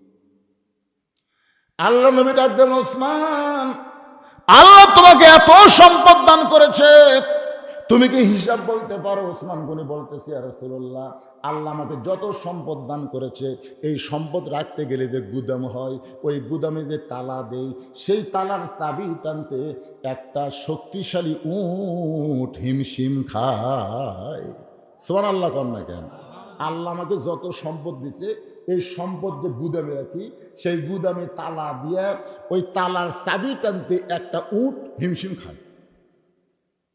A: আল্লাহ নবী ডাকতেন, ওসমান, আল্লাহ তোমাকে এত সম্পদ দান করেছে, তুমি কি হিসাব বলতে পারো? ওসমান গনি বলতেছি, ইয়া রাসূলুল্লাহ, আল্লাহ আমাকে যত সম্পদ দান করেছে, এই সম্পদ রাখতে গেলে যে গুদাম হয়, ওই গুদামে যে তালা দেই, সেই তালার চাবি টানতে একটা শক্তিশালী উট হিমশিম খায়। সুবহানাল্লাহ কর না কেন? আল্লাহ আমাকে যত সম্পদ দিছে, এই সম্পদ যে গুদামে রাখি, সেই গুদামে তালা দিয়ে ওই তালার চাবি টানতে একটা উট হিমশিম খায়।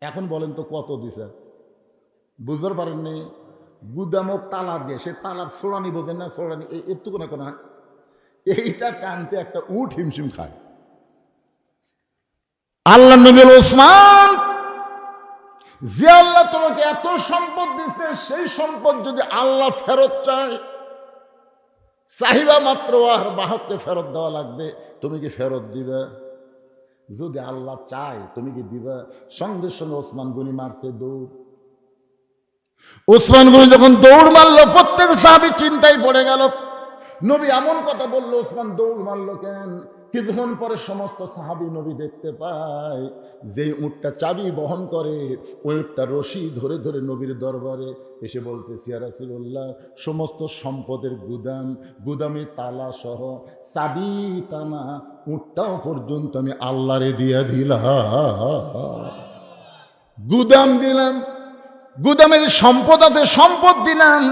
A: এখন বলেন তো কত দিছে? বুঝতে পারেননি? গুদামক তালা দিয়ে, সে তালার ছোড়ানি বোঝেন না, ছোড়ানি এটুকু না কোনা, এইটা টানতে একটা উট হিমশিম খায়। আল্লাহ নবী ওসমান, যে আল্লাহ তোমাকে এত সম্পদ দিচ্ছে, সেই সম্পদ যদি আল্লাহ ফেরত চায়, চাহিদা মাত্র আর বাহককে ফেরত দেওয়া লাগবে, তুমি কি ফেরত দিবে? যদি আল্লাহ চায় তুমি কি দিবা? সঙ্গে সঙ্গে ওসমান গনি মারছে দৌড়। ওসমান গনি যখন দৌড় মারলো, প্রত্যেক সাহাবী চিন্তায় পড়ে গেল। নবী এমন কথা বললো, ওসমান দৌড় মারলো কেন? কিছুক্ষণ পরে সমস্ত সাহাবী নবী দেখতে পায় যে উটটা চাবি বহন করে, ওই উটটা রশি ধরে ধরে নবীর দরবারে এসে বলতেছে, ইয়া রাসূলুল্লাহ, সমস্ত সম্পদের গুদাম, গুদামে তালা সহ চাবি টানা উটটাও পর্যন্ত আমি আল্লাহরে দিয়ে দিলাম। গুদাম দিলাম, গুদামের সম্পদ আছে সম্পদ দিলাম,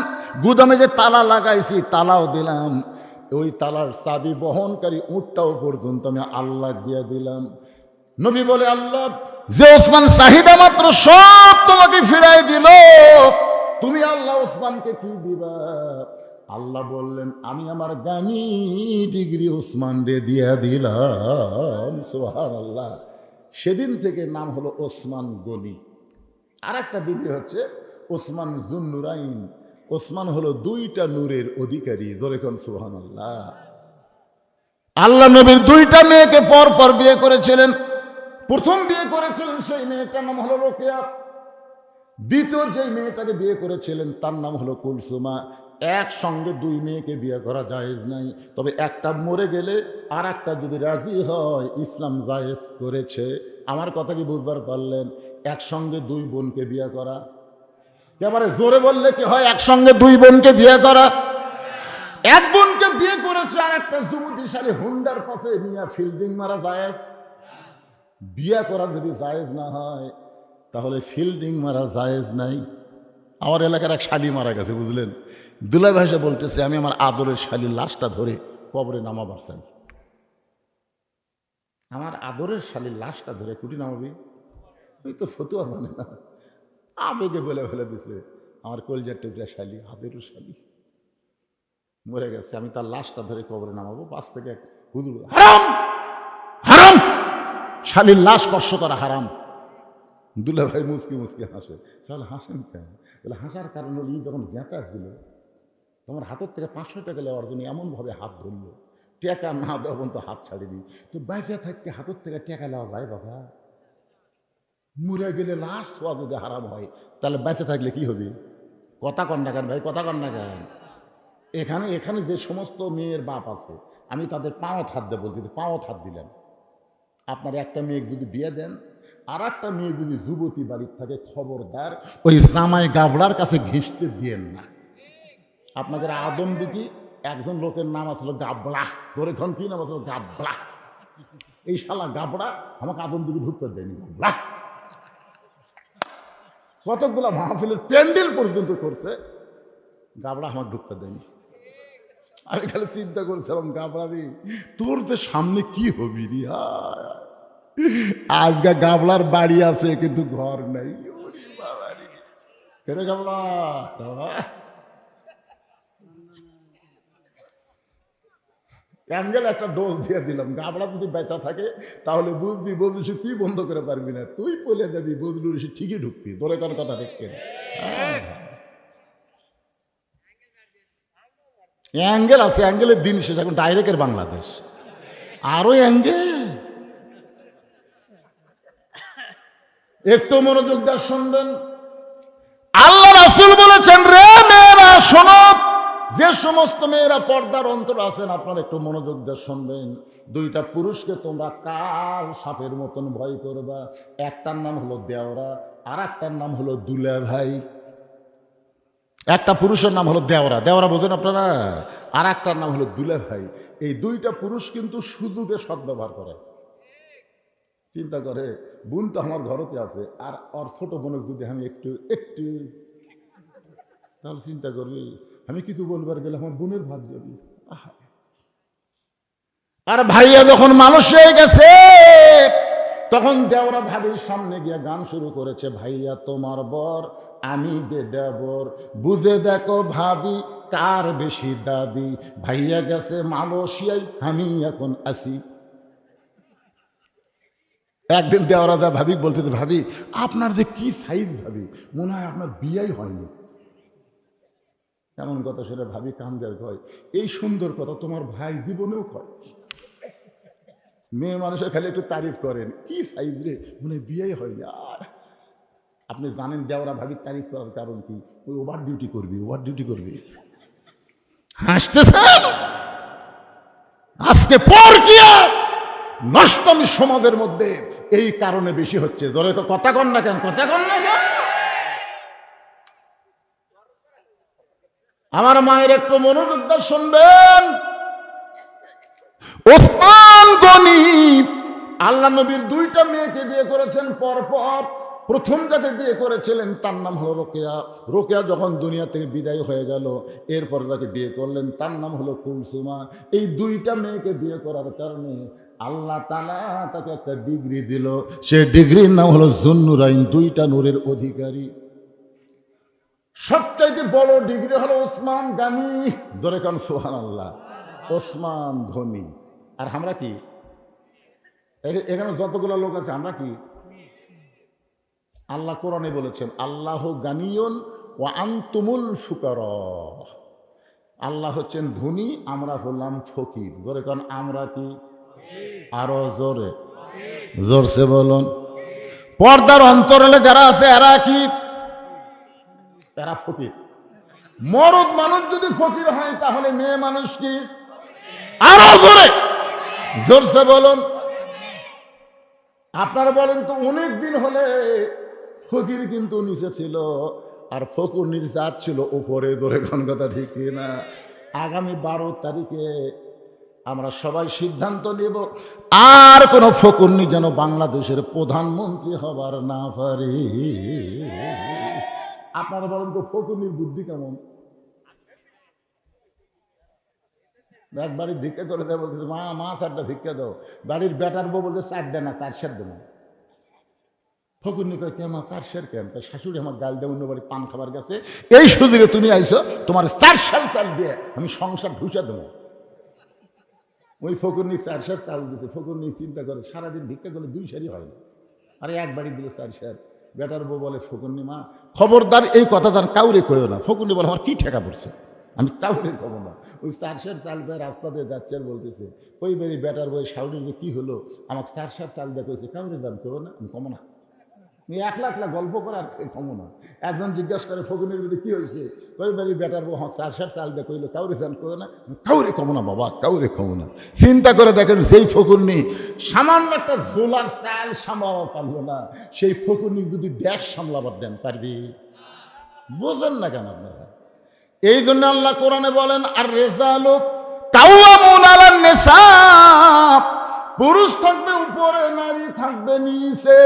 A: গুদামে যে তালা লাগাইছি তালাও দিলাম, ওই তালার চাবি বহনকারী উটটাও পর্যন্ত আমি আল্লাহ দিয়ে দিলাম। নবী বলে, আল্লাহ যে ওসমান চাহিদা মাত্র সব তোমাকে ফিরাই দিল, তুমি আল্লাহ ওসমানকে কি দিবা? আল্লাহ বললেন, আমি আমার দামি ডিগ্রি ওসমান রে দিয়ে দিলাম। সুবহানাল্লাহ। সেদিন থেকে নাম হলো ওসমান গনি। আর একটা ডিগ্রি হচ্ছে ওসমান জুন্নুরাইন। ওসমান হলো 2টা নূরের অধিকারী। ধরে কোন সুবহানাল্লাহ। আল্লাহ নবীর 2টা মেয়েকে পর পর বিয়ে করেছিলেন। প্রথম বিয়ে করেছিলেন সেই মেয়েটার নাম হলো রোকেয়া। দ্বিতীয় যে মেয়েটাকে বিয়ে করেছিলেন তার নাম হলো কুলসুমা। একসঙ্গে 2 মেয়েকে বিয়ে করা জায়েজ নাই, তবে একটা মরে গেলে আর একটা যদি রাজি হয় ইসলাম জায়েজ করেছে। আমার কথা কি বুঝবার পারলেন? একসঙ্গে 2 বোনকে বিয়ে করা, এবারে জোরে বললে কি হয়? একসঙ্গে 2 বোনকে বিয়ে করা। এক বোনকে বিয়ে করেছে আর একটা যুবতীশালী হুন্ডার পাশে নিয়ে ফিল্ডিং মারা জায়েজ? বিয়ে করা যদি জায়েজ না হয় তাহলে ফিল্ডিং মারা জায়েজ নাই। আমার এলাকার এক শালি মারা গেছে, বুঝলেন? দুলাই ভাষা বলতেছে, আমি আমার আদরের শালির লাশটা ধরে কবরে নামাবার চাই। আমার আদরের শালির লাশটা ধরে কুটি নামাবি? ওই তো ফতুয়া মানে না, আবেগে বলে ফেলে দিছে। আমার কলজার টুকরা শালি, আদরের শালি মরে গেছে, আমি তার লাশটা ধরে কবরে নামাবো। পাশ থেকে এক হুজুর, হারাম হারাম, শালির লাশ স্পর্শ করা হারাম। দুলা ভাই মুচকি মুচকি হাসে। তাহলে হাসেন কেন? বলে হাসার কারণ হল, যখন জেঁতা ছিল তোমার হাতের থেকে 500 টাকা নেওয়ার জন্য এমনভাবে হাত ধরলো, টাকা না দেওয়া পর্যন্ত হাত ছাড়িনি। তো বাইসে থাকতে হাতের থেকে টাকা নেওয়া যায় বাবা? মরে গেলে লাশ ছোঁয়া যদি হারাম হয়, তাহলে বেঁচে থাকলে কি হবে? কথা কন না কেন ভাই, কথা কন না কেন? এখানে এখানে যে সমস্ত মেয়ের বাপ আছে, আমি তাদের পাওয়া হাত দেব বলতে, পাওয়া হাত দিলাম। আপনার একটা মেয়ে যদি বিয়ে দেন, আর একটা মেয়ে যদি যুবতী বাড়ির থাকে, খবরদার ওই জামাই গাবড়ার কাছে ঘিসতে দিয়েন না। আপনাদের আদম দিকে একজন লোকের নাম আসলো গাবড়া। তোর এখন কি নাম আসলো? গাবড়া। এই শালা গাবড়া আমাকে আদম দিকে ঢুকতে দেয়নি। গাবড়া কতগুলা মাহফিলের প্যান্ডেল পর্যন্ত করছে, গাবড়া আমাকে ঢুকতে দেয়নি। আমি খালি চিন্তা করেছিলাম গাবলারি তোর যে সামনে কি হবি রে, আজকে গাবলার বাড়ি আছে কিন্তু ঘর নাই। কেন গাবলা অ্যাঙ্গেল একটা ডোজ দিয়ে দিলাম, গাবলা যদি বেচা থাকে তাহলে বুঝবি বদলু সে তুই বন্ধ করে পারবি না, তুই পলে দেবি বদলু সে ঠিকই ঢুকবি, তোরে কোন কথা ঠিক কিনা। অ্যাঙ্গেল আছে, অ্যাঙ্গেলের দিন শেষ, এখন ডাইরেক্টের বাংলাদেশ আরো অ্যাঙ্গেল। একটু মনোযোগ দিয়ে শুনবেন, আল্লাহ রাসূল বলেছেন রে মেয়েরা শোনো, যে সমস্ত মেয়েরা পর্দার অন্তর আছেন আপনারা একটু মনোযোগ দিয়ে শুনবেন। দুইটা পুরুষকে তোমরা কাল সাপের মতন ভয় করবা, একটার নাম হলো দেওরা আর একটার নাম হলো দুলা ভাই। একটা পুরুষের নাম হলো দেওরা, দেওরা বোঝেন আপনারা, আর একটার নাম হলো দুলা ভাই। এই দুইটা পুরুষ কিন্তু সুযোগে সদ্ব্যবহার করে। চিন্তা করে বোন তো আমার ঘরতে আছে, আর ওর ছোট বোনের যদি আমি একটু একটু তাহলে চিন্তা করবি আমি কিছু বলবার গেলে আমার বোনের ভাত যাবি। আর ভাইয়া যখন মানুষ হয়ে গেছে তখন দেওরা ভাবির সামনে গিয়ে গান শুরু করেছে, ভাইয়া তোমার বর আমি যে দেবর, বুঝে দেখো ভাবি কার বেশি দাবি, ভাইয়া গেছে মালয়েশিয়ায় আমি এখন আসি। একদিন দেওরা যা ভাবি বলতে, ভাবি আপনার যে কি সাইজ ভাবি, মনে হয় আপনার বিয়েই হয়নি। এমন কথা শুনে ভাবি কান্দের কয়, এই সুন্দর কথা তোমার ভাই জীবনেও কয়। মেয়ে মানুষের খালি একটু তারিফ করেন, কি সাইজ রে, মনে হয় বিয়েই হয়নি। আর আপনি জানেন দেওরা ভাবির তারিফ করার কারণ কি, ওই ওভার ডিউটি করবি, ওভার ডিউটি করবি। হাসতেছেন, আজকে পর কি নষ্টমী সমাজের মধ্যে এই কারণে বেশি হচ্ছে। ধরে কথা কন না কেন, কথা কন না কেন। আমার মায়ের একটু মনোযোগ দিয়ে শুনবেন। ওসমান গনি আল্লাহ নবীর দুইটা মেয়েকে বিয়ে করেছেন পরপর। প্রথম যাকে বিয়ে করেছিলেন তার নাম হলো রোকেয়া। রোকেয়া যখন দুনিয়া থেকে বিদায় হয়ে গেল, এরপর যাকে বিয়ে করলেন তার নাম হলো কুলসুমা। এই দুইটা মেয়েকে বিয়ে করার কারণে আল্লাহ তাআলা তাকে একটা ডিগ্রি দিল, সে ডিগ্রির নাম হলো জুন্নুরাইন, দুইটা নূরের অধিকারী। সবচাইতে বড় ডিগ্রি হলো ওসমান গানি, ধরে কান সুবহানাল্লাহ, ওসমান ধনী। আর আমরা কি, এখানে যতগুলো লোক আছে আমরা কি? আল্লাহ কোরআনে বলেছেন আল্লাহ গানিয়ুন ওয়া আনতুমুল ফুকারা, আল্লাহ হচ্ছেন ধনী, আমরা হলাম ফকির। ধরে কারণ আমরা কি, আরো জোরে জোরসে বলুন। পর্দার অন্তরালে যারা আছে এরা কি, এরা ফকির। মরদ মানুষ যদি ফকির হয় তাহলে মেয়ে মানুষ কি, আরো জোরে জোরসে বলুন। আপনারা বলেন তো, অনেক দিন হলে ফকির কিন্তু নিচে ছিল আর ফকুরনির জাত ছিল উপরে। ধরে কোন কথা ঠিক না? আগামী 12 তারিখে আমরা সবাই সিদ্ধান্ত নেব আর কোন ফকুরনি যেন বাংলাদেশের প্রধানমন্ত্রী হবার না পারে। আপনারা বলেন তো ফকুরনির বুদ্ধি কেমন? এক বাড়ির ভিক্ষা করে দেয়, বলছে মা মা 4টা ভিক্ষা দাও। বাড়ির বেটার বউ বলছে 4 না 4 সের দেবো। ফকুরনি কয় কে মা 4 সের কেন? শাশুড়ি আমার গাল দেয়, অন্য বাড়ি পান খাবার গেছে, এই সুযোগে তুমি আইছো, তোমার 4 সের চাল দিয়ে আমি সংসার ঢুসে দেবো। ওই ফকুরনি 4 সের চাল দিচ্ছে। ফকুরনি চিন্তা করে সারাদিন ভিক্ষা করলে 2 সেরই হয় না, আরে এক বাড়ি দিলে 4 সের। বেটার বউ বলে ফকুরনি মা খবরদার এই কথা তার কাউরে কইও না। ফকুরনি বলে আমার কি ঠেকা পড়ছে, আমি কাউরে কব না। ওই 4 সের চাল পেয়ে রাস্তা দিয়ে যাচ্ছে আর বলতেছে, ওই বাড়ি বেটার বই শাউরি যে কি হলো, আমাকে 4 সের চাল দিয়ে কইছে, কাউরে দাম করবো না, আমি কমো না। একলা একলা গল্প করে আর কমো না। একজন জিজ্ঞাসা করে ফকুরনির বাড়ি কি হয়েছে, ওই বাড়ি বেটার বউ 4 সের চাল দিয়ে কইলো, কাউরে দাম করবো না, কাউরে কমো না বাবা, কাউরে কমো না। চিন্তা করে দেখেন, সেই ফকুরনি সামান্য একটা ঝোলার চাল সামলাবার পারলো না, সেই ফকুরনি যদি দেশ সামলাবার দেন পারবি? বোঝেন না কেন আপনারা? এই জন্য আল্লাহ কোরআনে বলেন আর রিজালু কাওয়ামুন আলান নিসা, পুরুষ থাকবে উপরে, নারী থাকবে নিচে।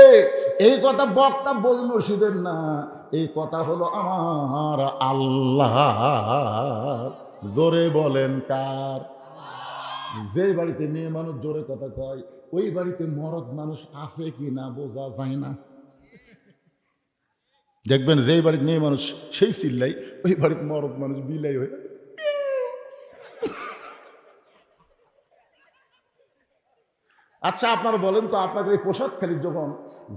A: এই কথা বক্তা বলল শিবেন না, এই কথা হলো আমার আল্লাহ জোরে বলেন কার? যেই বাড়িতে মেয়ে মানুষ জোরে কথা কয় ওই বাড়িতে মরদ মানুষ আছে কি না বোঝা যায় না। দেখবেন যেই বাড়িতে মেয়ে মানুষ সেই চিল্লাই, ওই বাড়িতে মরদ মানুষ বিলাই হয়ে। আচ্ছা আপনারা বলেন তো, আপনাদের এই প্রসাদখালি যখন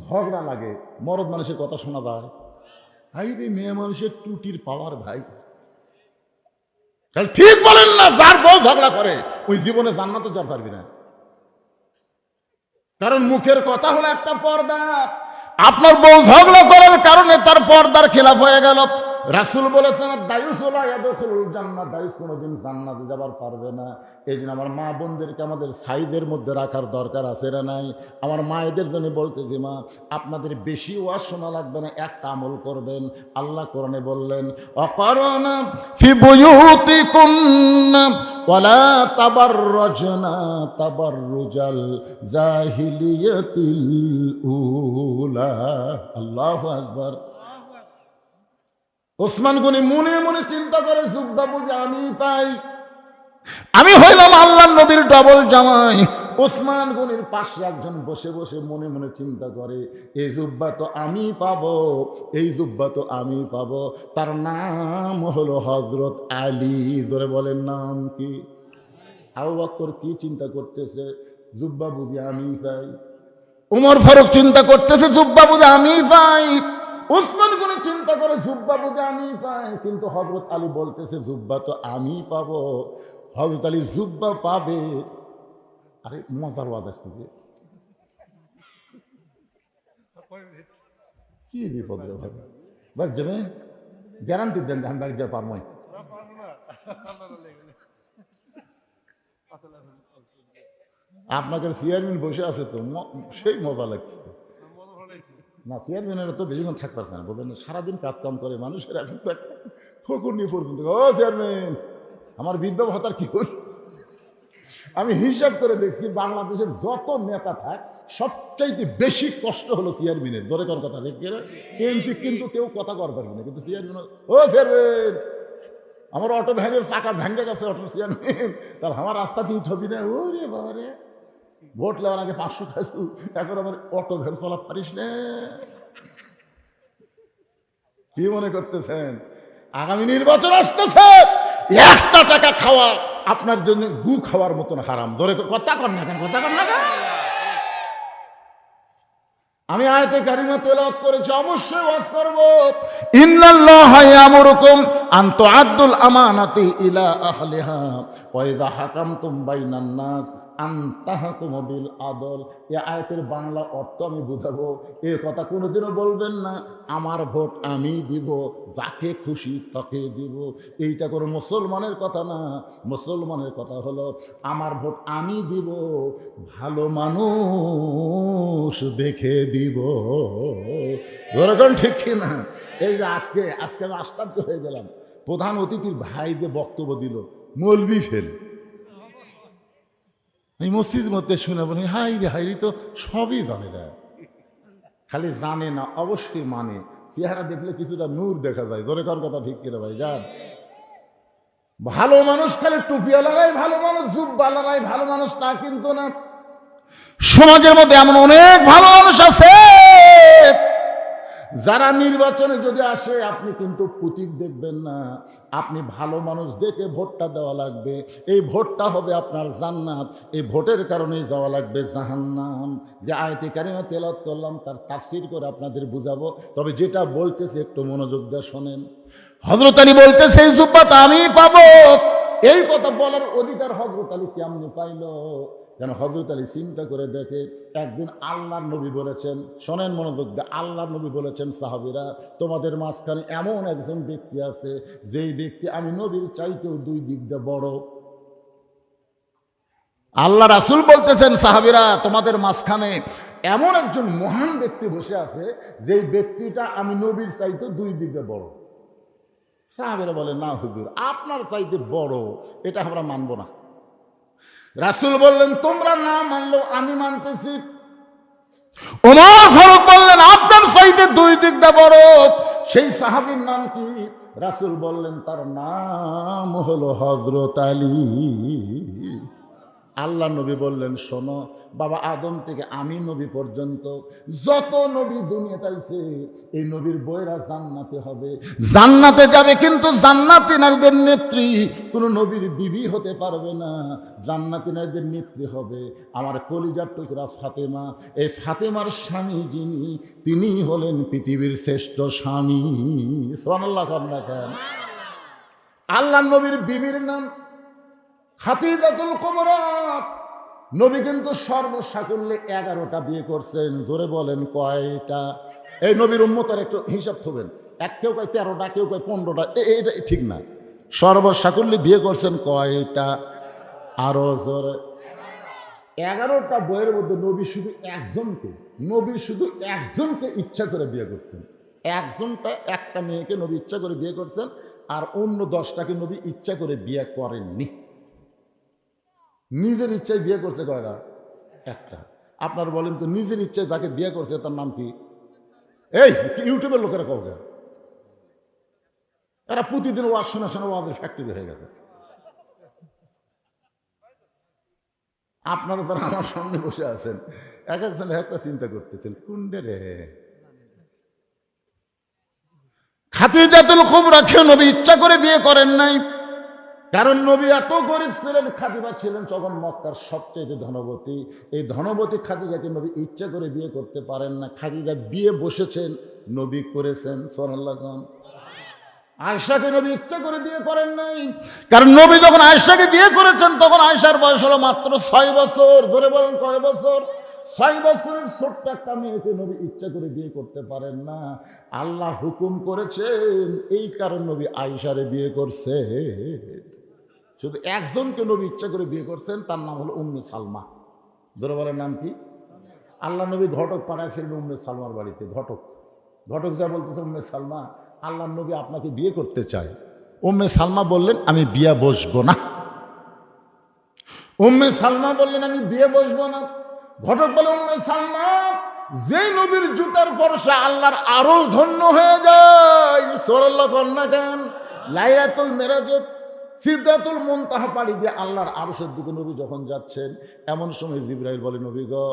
A: ঝগড়া লাগে মরদ মানুষের কথা শোনা যায়? ভাই রে, মেয়ে মানুষের টুটির পাওয়ার ভাই। ঠিক বলেন না? যার বউ ঝগড়া করে ওই জীবনে জান্নাতে যাওয়ার পারবি না, কারণ মুখের কথা হলো একটা পর্দা। আপনার বউ ঝগড়া করার কারণে তার পর্দার খেলাফ হয়ে গেল। রাসূল বলেছেন দায়ুস লা ইয়াদখুলুল জান্নাহ, দায়ুস কোনোদিন জান্নাতে যাবার পারবে না। এই জন্য আমার মা বোনদেরকে আমাদের সাইজের মধ্যে রাখার দরকার আছে না নাই? আমার মায়েদের জন্য বলতে যে মা, আপনাদের বেশি ওয়াজ শোনা লাগবে না, একটা আমল করবেন। আল্লাহ কোরআনে বললেন অকারনা ফি বুয়ুতিকুন্না ওয়ালা তাবাররাজনা তাবাররুজাল জাহিলিয়াতিল উলা। আল্লাহু আকবার। ওসমান গনি মনে মনে চিন্তা করে, জুব্বা বুঝে আমি পাই, আমি হইলাম আল্লাহর নবীর ডবল জামাই। ওসমান গনির পাশে একজন বসে বসে মনে মনে চিন্তা করে, এই জুব্বা তো আমি পাবো, এই জুব্বা তো আমি পাবো। তার নাম হলো হযরত আলী। ধরে বলেন নাম কি? আবু বকর কি চিন্তা করতেছে? জুব্বা বুঝে আমি পাই। উমর ফারুক চিন্তা করতেছে, জুব্বা বুঝে আমি পাই। ওসমান গনি চিন্তা করে, জুব্বা বুঝে আমি পাই। কিন্তু হযরত আলী বলতেছে জুব্বা তো আমি পাবো। হযরত আলী জুব্বা পাবে। আরে মজার ওয়াজ আসতেছে, কি বিপদ রে ভাই। বাড়ি যাবে, গ্যারান্টি দেন আমি বাড়ি যা পারবো। আপনাদের চেয়ারম্যান বসে আছে তো, সেই মজা লাগছে না। চেয়ারম্যানেরা তো বেশিক্ষণ থাকতে পারছে না, বোঝেন, সারাদিন কাজ কাম করে মানুষের। এখন তো একটা ফকুর নিয়ে পর্যন্ত, ও চেয়ারম্যান আমার বৃদ্ধ ভাতার কি হল? আমি হিসাব করে দেখছি বাংলাদেশের যত নেতা থাক সবচাইতে বেশি কষ্ট হলো চেয়ারম্যানের। ধরে কোন কথা ঠিক কিনা? এমপি কিন্তু কেউ কথা কর পারবে না, কিন্তু চেয়ারম্যান, ও চেয়ারম্যান আমার অটো ভ্যানের চাকা ভেঙে গেছে, অটো চেয়ারম্যান তাহলে আমার রাস্তা দিয়ে ছবি না। ও রে বাবা রে, ভোট নেওয়ার আগে 500 খাইছু, এখন আমার অটো ভ্যান চালাতে পারিস না। কি মনে করতেছেন আগামী নির্বাচন আসতেছে? একটা টাকা খাওয়া আপনার জন্য গু খাওয়ার মতন হারাম। ধরে কথা কর না কেন, কথা কর না কেন? আমি আয়াতে কারিমা তেলাওয়াত করেছি, অবশ্যই ওয়াজ করব। ইন্নাল্লাহা ইয়ামুরুকুম আন তুআদ্দুল আমানাতি ইলা আহলিহা ওয়া ইযা হাকামতুম বাইনান নাস আন তাহকুমু বিল আদল। এই আয়াতের বাংলা অর্থ আমি বুঝাবো। এই কথা কোনোদিনও বলবেন না আমার ভোট আমি দিব, যাকে খুশি তাকে দিব। এইটা কোনো মুসলমানের কথা না। মুসলমানের কথা হলো আমার ভোট আমি দিব, ভালো মানুষ দেখে দিব। ওরকম ঠিক কিনা? এই যে আজকে আমি আশ্চর্য হয়ে গেলাম, প্রধান অতিথির ভাই যে বক্তব্য দিল, মৌলবি ফেল। এই মসজিদ মধ্যে শুনে বলি হাইরি তো সবই জানে না, খালি জানে না অবশ্যই মানে। চেহারা দেখলে কিছুটা নূর দেখা যায়। ধরে কার কথা ঠিক কিনা ভাই যান? ভালো মানুষ খালি টুপিওয়ালারাই ভালো মানুষ, জুব্বালারাই ভালো মানুষ তা কিন্তু না। সমাজের মধ্যে এমন অনেক ভালো মানুষ আছে যারা নির্বাচনে যদি আসে আপনি কিন্তু প্রতীক দেখবেন না, আপনি ভালো মানুষ দেখে ভোটটা দেওয়া লাগবে। এই ভোটটা হবে আপনার জান্নাত, এই ভোটের কারণেই যাওয়া লাগবে জাহান্নাম। যে আয়াতে কারিমা তেলাওয়াত করলাম তার তাফসীর করে আপনাদের বুঝাবো, তবে যেটা বলতেছে একটু মনোযোগ দিয়ে শোনেন। হযরত আলী বলতেছে এই জুব্বাত আমি পাবো। এই কথা বলার অধিকার হযরত আলী কেমনে পাইল? যেন হযরত আলী চিন্তা করে দেখে, একদিন আল্লাহর নবী বলেছেন, শোনেন মনোযোগ দিয়ে, আল্লাহর নবী বলেছেন সাহাবীরা তোমাদের মাঝখানে এমন একজন ব্যক্তি আছে যেই ব্যক্তি আমি নবীর চাইতেও 2 দিক দিয়ে বড়। আল্লাহ রাসূল বলতেছেন সাহাবীরা তোমাদের মাঝখানে এমন একজন মহান ব্যক্তি বসে আছে যেই ব্যক্তিটা আমি নবীর চাইতেও 2 দিক দিয়ে বড়। সাহাবীরা বলে না হুজুর আপনার চাইতে বড় এটা আমরা মানব না। রাসূল বললেন তোমরা না মানলেও আমি মানতেছি। ওমর ফারুক বললেন আপনার চাইতে 2 দিক দিয়ে বড়। সেই সাহাবীর নাম কি? রাসূল বললেন তার নাম হলো হযরত আলী। আল্লাহ নবী বললেন, শোনো বাবা আদম থেকে আমি নবী পর্যন্ত যত নবী দুনিয়াতে আইছে এই নবীর বইরা জান্নাতে হবে, জান্নাতে যাবে, কিন্তু জান্নাতি নারীদের নেত্রী কোনো নবীর বিবি হতে পারবে না। জান্নাতি নারীদের নেত্রী হবে আমার কলিজার টুকরা ফাতেমা। এই ফাতেমার স্বামী যিনি, তিনি হলেন পৃথিবীর শ্রেষ্ঠ স্বামী। সুবহানাল্লাহ। আল্লাহ নবীর বিবির নাম খাদিজাতুল কুবরা। নবী কিন্তু সর্বসাকুল্যে 11টা বিয়ে করছেন। জোরে বলেন কয়টা? এই নবীর উম্মতের একটু হিসাব থবেন। কেউ কয় 13টা, কেউ কয় 15টা, এটা ঠিক না। সর্বসাকুল্যে বিয়ে করছেন কয়টা? আরো জোরে। 11টা বইয়ের মধ্যে নবী শুধু একজনকে ইচ্ছা করে বিয়ে করছেন। একটা মেয়েকে নবী ইচ্ছা করে বিয়ে করছেন, আর অন্য 10টাকে নবী ইচ্ছা করে বিয়ে করেননি। নিজের ইচ্ছায় বিয়ে করছে কয়টা? একটা। আপনার বলেন তো, নিজের ইচ্ছায় যাকে বিয়ে করছে তার নাম কি? এই ইউটিউবের লোকেরা কাউকে, এরা প্রতিদিন ওয়াজ শোনা ওয়াজের ফ্যাক্টরি হয়ে গেছে। আপনারা তারা আমার সামনে বসে আছেন, এক একজন একটা চিন্তা করতেছেন, কুন্ডে রে খাদিজাতুল কুবরা নবী ইচ্ছা করে বিয়ে করেন নাই। কারণ নবী এত গরিব ছিলেন, খাদিজা ছিলেন তখন মক্কার সবচেয়ে ধনবতী। এই ধনবতী খাদিজাকে নবী ইচ্ছা করে বিয়ে করতে পারেন না। খাদিজা বিয়ে বসেছেন, নবী করেছেন। সুবহানাল্লাহ। আয়েশাকে নবী ইচ্ছা করে বিয়ে করেন নাই, কারণ নবী যখন আয়েশাকে বিয়ে করেছেন তখন আয়েশার বয়স হলো মাত্র 6 বছর। ধরে বলেন কয় বছর? 6 বছরের ছোট্ট একটা মেয়েকে নবী ইচ্ছা করে বিয়ে করতে পারেন না। আল্লাহ হুকুম করেছেন, এই কারণ নবী আয়েশারে বিয়ে করছে। শুধু একজনকে নবী ইচ্ছা করে বিয়ে করছেন, তার নাম হলো উম্মে সালমা। ধরে বলেন নাম কি? আল্লাহ নবী ঘটক পাঠাইছিলেন উম্মে সালমার বাড়িতে। ঘটক যা বলতেছে, উম্মে সালমা আল্লাহ নবী আপনাকে বিয়ে করতে চায়। উম্মে সালমা বললেন, আমি বিয়ে বসবো না। উম্মে সালমা বললেন, আমি বিয়ে বসবো না। ঘটক বলে, উম্মে সালমা যেই নবীর জুতার পরশে আল্লাহর আরশ ধন্য হয়ে যায়। সুবহানাল্লাহ কন্যা গান। লাইলাতুল মেরাজে সিদরাতুল মুনতাহা পাড়ি দিয়ে আল্লাহর আরশের দিকে নবী যখন যাচ্ছেন, এমন সময় জিবরাইল বলে, নবী গো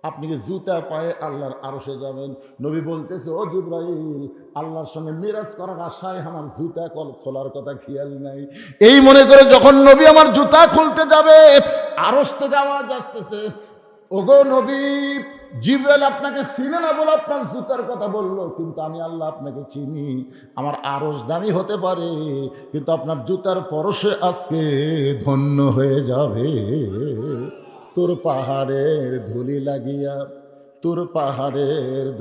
A: আপনি কি জুতা পায়ে আল্লাহর আরশে যাবেন? নবী বলতেছে, ও জিবরাইল, আল্লাহর সঙ্গে মিরাজ করার আশায় আমার জুতা খোলার কথা খেয়াল নাই। এই মনে করে যখন নবী আমার জুতা খুলতে যাবে, আরশ থেকে আওয়াজ আসতেছে, ওগো নবী, জিবরাইল আপনাকে চিনে না বলে আপনার জুতার কথা বললো, কিন্তু আমি আল্লাহ আপনাকে চিনি। আমার আরশ দামি হতে পারে, কিন্তু আপনার জুতার পরশে আজকে ধন্য হয়ে যাবে। তোর পাহাড়ের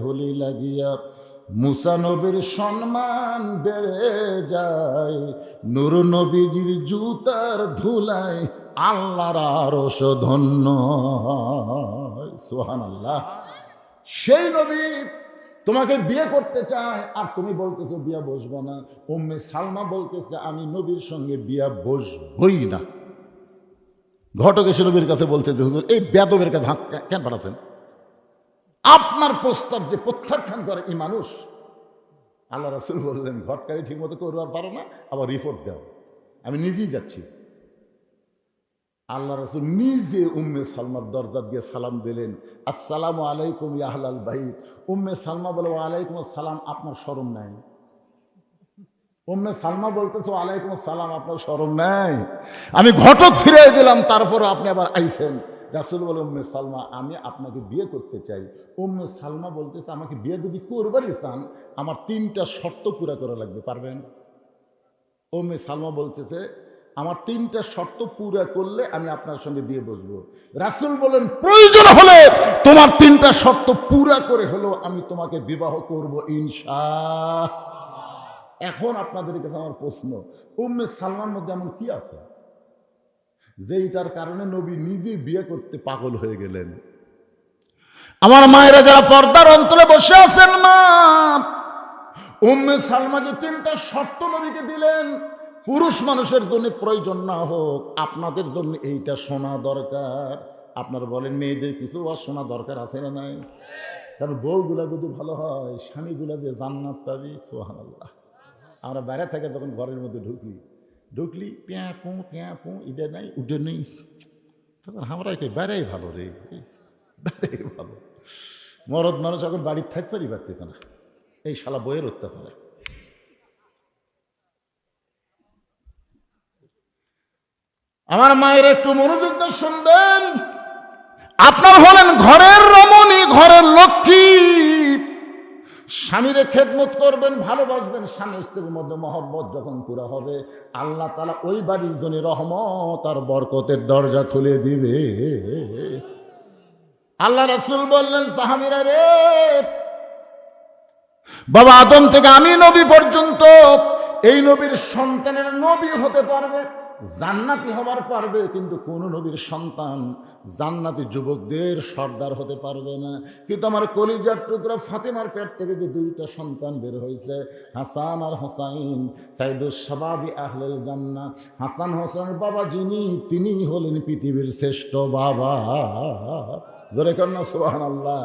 A: ধুলি লাগিয়া মুসা নবীর সম্মান বেড়ে যায়। নূর নবীজির জুতার ধুলায় আল্লাহর আরশ ধন্য হয়। সুবহানাল্লাহ। সেই নবী তোমাকে বিয়ে করতে চায়, আর তুমি বলতেছো বিয়ে বসবো না। উম্মে সালমা বলতেছে, আমি নবীর সঙ্গে বিয়ে বসবই না। ঘটক এসে নবীর কাছে বলতেছে, হুজুর এই বেদবের কাছে কেন পাঠাচ্ছেন? আপনার প্রস্তাব যে প্রত্যাখ্যান করে এই মানুষ। আল্লাহ রাসূল বললেন, ঘটকারি ঠিক মতো করবার পারো না, আবার রিপোর্ট দাও, আমি নিজেই যাচ্ছি। আল্লাহ রাসূল নিজে উম্মে সালমার দরজা দিয়ে সালাম দিলেন, আসসালামু আলাইকুম ইয়া আহলাল বাইত। উম্মে সালমা বলে, ওয়ালাইকুম আসসালাম, আপনার শরম নাই? উম্মে সালমা বলতেছে, ওয়ালাইকুম আসসালাম, আপনার শরম নাই? আমি ঘটক ফিরিয়ে দিলাম, তারপরে আপনি আবার আইছেন। রাসূল বলে, উম্মে সালমা আমি আপনাকে বিয়ে করতে চাই। উম্মে সালমা বলতেছে, আমাকে বিয়ে যদি করবারই চান, আমার 3টা শর্ত পুরা করা লাগবে, পারবেন? উম্মে সালমা বলতেছে, আমার 3টা শর্ত পুরা করলে আমি আপনার সঙ্গে বিয়ে বসবো। রাসূল বলেন, প্রয়োজন হলে তোমার 3টা শর্ত পুরা করে হলো আমি তোমাকে বিবাহ করব ইনশাআল্লাহ। এখন আপনাদের কাছে আমার প্রশ্ন, উম্মে সালমার মধ্যে এমন কি আছে যেইটার কারণে নবী নিজে বিয়ে করতে পাগল হয়ে গেলেন? আমার মায়েরা যারা পর্দার অন্তরে বসে আছেন, মা, উম্মে সালমা যে 3টা শর্ত নবীকে দিলেন, পুরুষ মানুষের জন্য প্রয়োজন না হোক, আপনাদের জন্য এইটা শোনা দরকার। আপনারা বলেন, মেয়েদের কিছু আর শোনা দরকার আছে না নাই? কারণ বউগুলা যদি ভালো হয়, স্বামীগুলা যে জান্নাত পাবে। সুবহানাল্লাহ। আমরা বাইরে থেকে যখন ঘরের মধ্যে ঢুকলি প্যাঁ পু ইডে নাই উডে নেই, তখন আমরা কে বেড়াই ভালো রে, বেড়াই ভালো। মরদ মানুষ এখন বাড়ির থাকতে পারতেছে না, এই শালা বইয়ের অত্যাচারে। আমার মায়ের একটু মনোযোগ দিয়ে শুনবেন। আপনার হলেন ঘরের রমণী, ঘরের লক্ষ্মী, স্বামীরে খেদমত করবেন, ভালোবাসবেন। স্বামী স্ত্রীর মধ্যে মহব্বত যখন পুরা হবে, আল্লাহ তাআলা ওই বাড়ির জন্য রহমত আর বরকতের দরজা খুলে দিবে। আল্লাহ রাসূল বললেন, সাহাবীরা রে, বাবা আদম থেকে আমি নবী পর্যন্ত এই নবীর সন্তানের নবী হতে পারবে, জান্নাতি হবার পারবে, কিন্তু কোন নবীর সন্তান জান্নাতি যুবকদের সর্দার হতে পারবে না। কিন্তু আমার কলিজার টুকরা ফাতেমার পেট থেকে যে দুইটা সন্তান বের হয়েছে, হাসান আর হোসাইন, সাইদুস শাবাবি আহলেল জান্নাহ। হাসান হোসেনের বাবা যিনি, তিনি হলেন পৃথিবীর শ্রেষ্ঠ বাবা। ধরে কন্যা সুবহানাল্লাহ।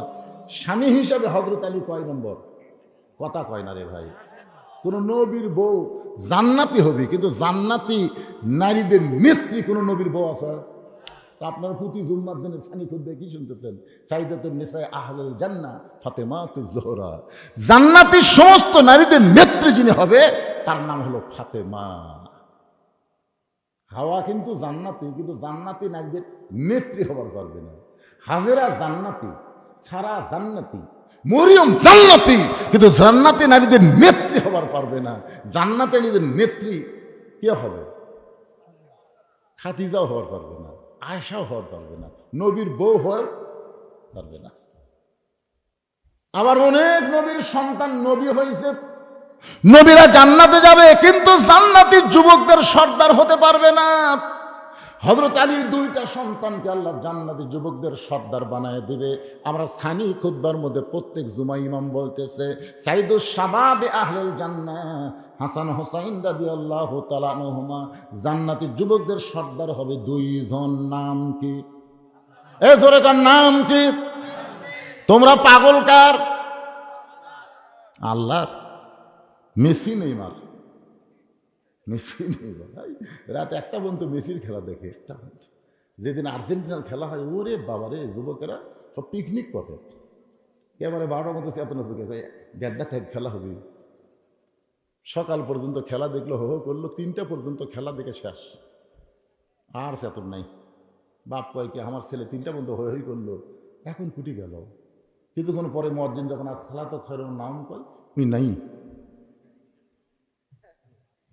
A: স্বামী হিসাবে হযরত আলী কয় নম্বর? কথা কয় না রে ভাই। কোন নবীর বউ জান্নাতি হবে, কিন্তু জান্নাতি নারীদের নেত্রী কোন নবীর বউ আছে? তা আপনার প্রতি জুম্মার দিনে সানি খুদ্ে কি শুনতেছেন? সাইদাতুন নিসা আহলুল জান্নাহ ফাতেমাতুজ জোহরা। জান্নাতি সমস্ত নারীদের নেত্রী যিনি হবে তার নাম হলো ফাতেমা। হাওয়া কিন্তু জান্নাতি, কিন্তু জান্নাতি নারীদের নেত্রী হবার পারবে না। হাজেরা জান্নাতি, সারা জান্নাতি, মরিয়ম জান্নাতি, কিন্তু জান্নাতি নারীদের নেত্রী হবার পারবে না। জান্নাতি নারীদের নেত্রী কে হবে? খাদিজাও হওয়ার পারবে না, আয়েশাও হওয়ার পারবে না, নবীর বউ হওয়ার পারবে না। আবার অনেক নবীর সন্তান নবী হয়েছে, নবীরা জান্নাতে যাবে, কিন্তু জান্নাতি যুবকদের সর্দার হতে পারবে না। হযরত আলীর দুইটা সন্তানকে আল্লাহ জান্নাতি যুবকদের সর্দার বানায় দিবে। আমরা সানি খুতবার মধ্যে প্রত্যেক জুমা ইমাম বলতেছে, সাইদুস শাবাবে আহলেল জান্নাহ হাসান হোসাইন রাদিয়াল্লাহু তাআলা আনহুমা জান্নাতি যুবকদের সর্দার হবে দুইজন। নাম কি? এ জোরে কার নাম কি? তোমরা পাগল কার? আল্লাহর। মেসি নেইমার, মেসি নেইমার রাত একটা পর্যন্ত মেসির খেলা দেখে, একটা পর্যন্ত। যেদিন আর্জেন্টিনার খেলা হয়, ওরে বাবারে, যুবকেরা সব পিকনিক করে এবারে 12টার মধ্যে চেতনা চোখে 1:30 থেকে খেলা হবে। সকাল পর্যন্ত খেলা দেখলো, হো হো করলো, 3টা পর্যন্ত খেলা দেখে শেষ, আর চেতন নাই। বাপ কয় কি, আমার ছেলে 3টা পর্যন্ত হই হই করলো, এখন কুটি গেল। কিছুক্ষণ পরে মুয়াজ্জিন যখন আসসালাতু খায়রুন নাম কয়, তুই নাই।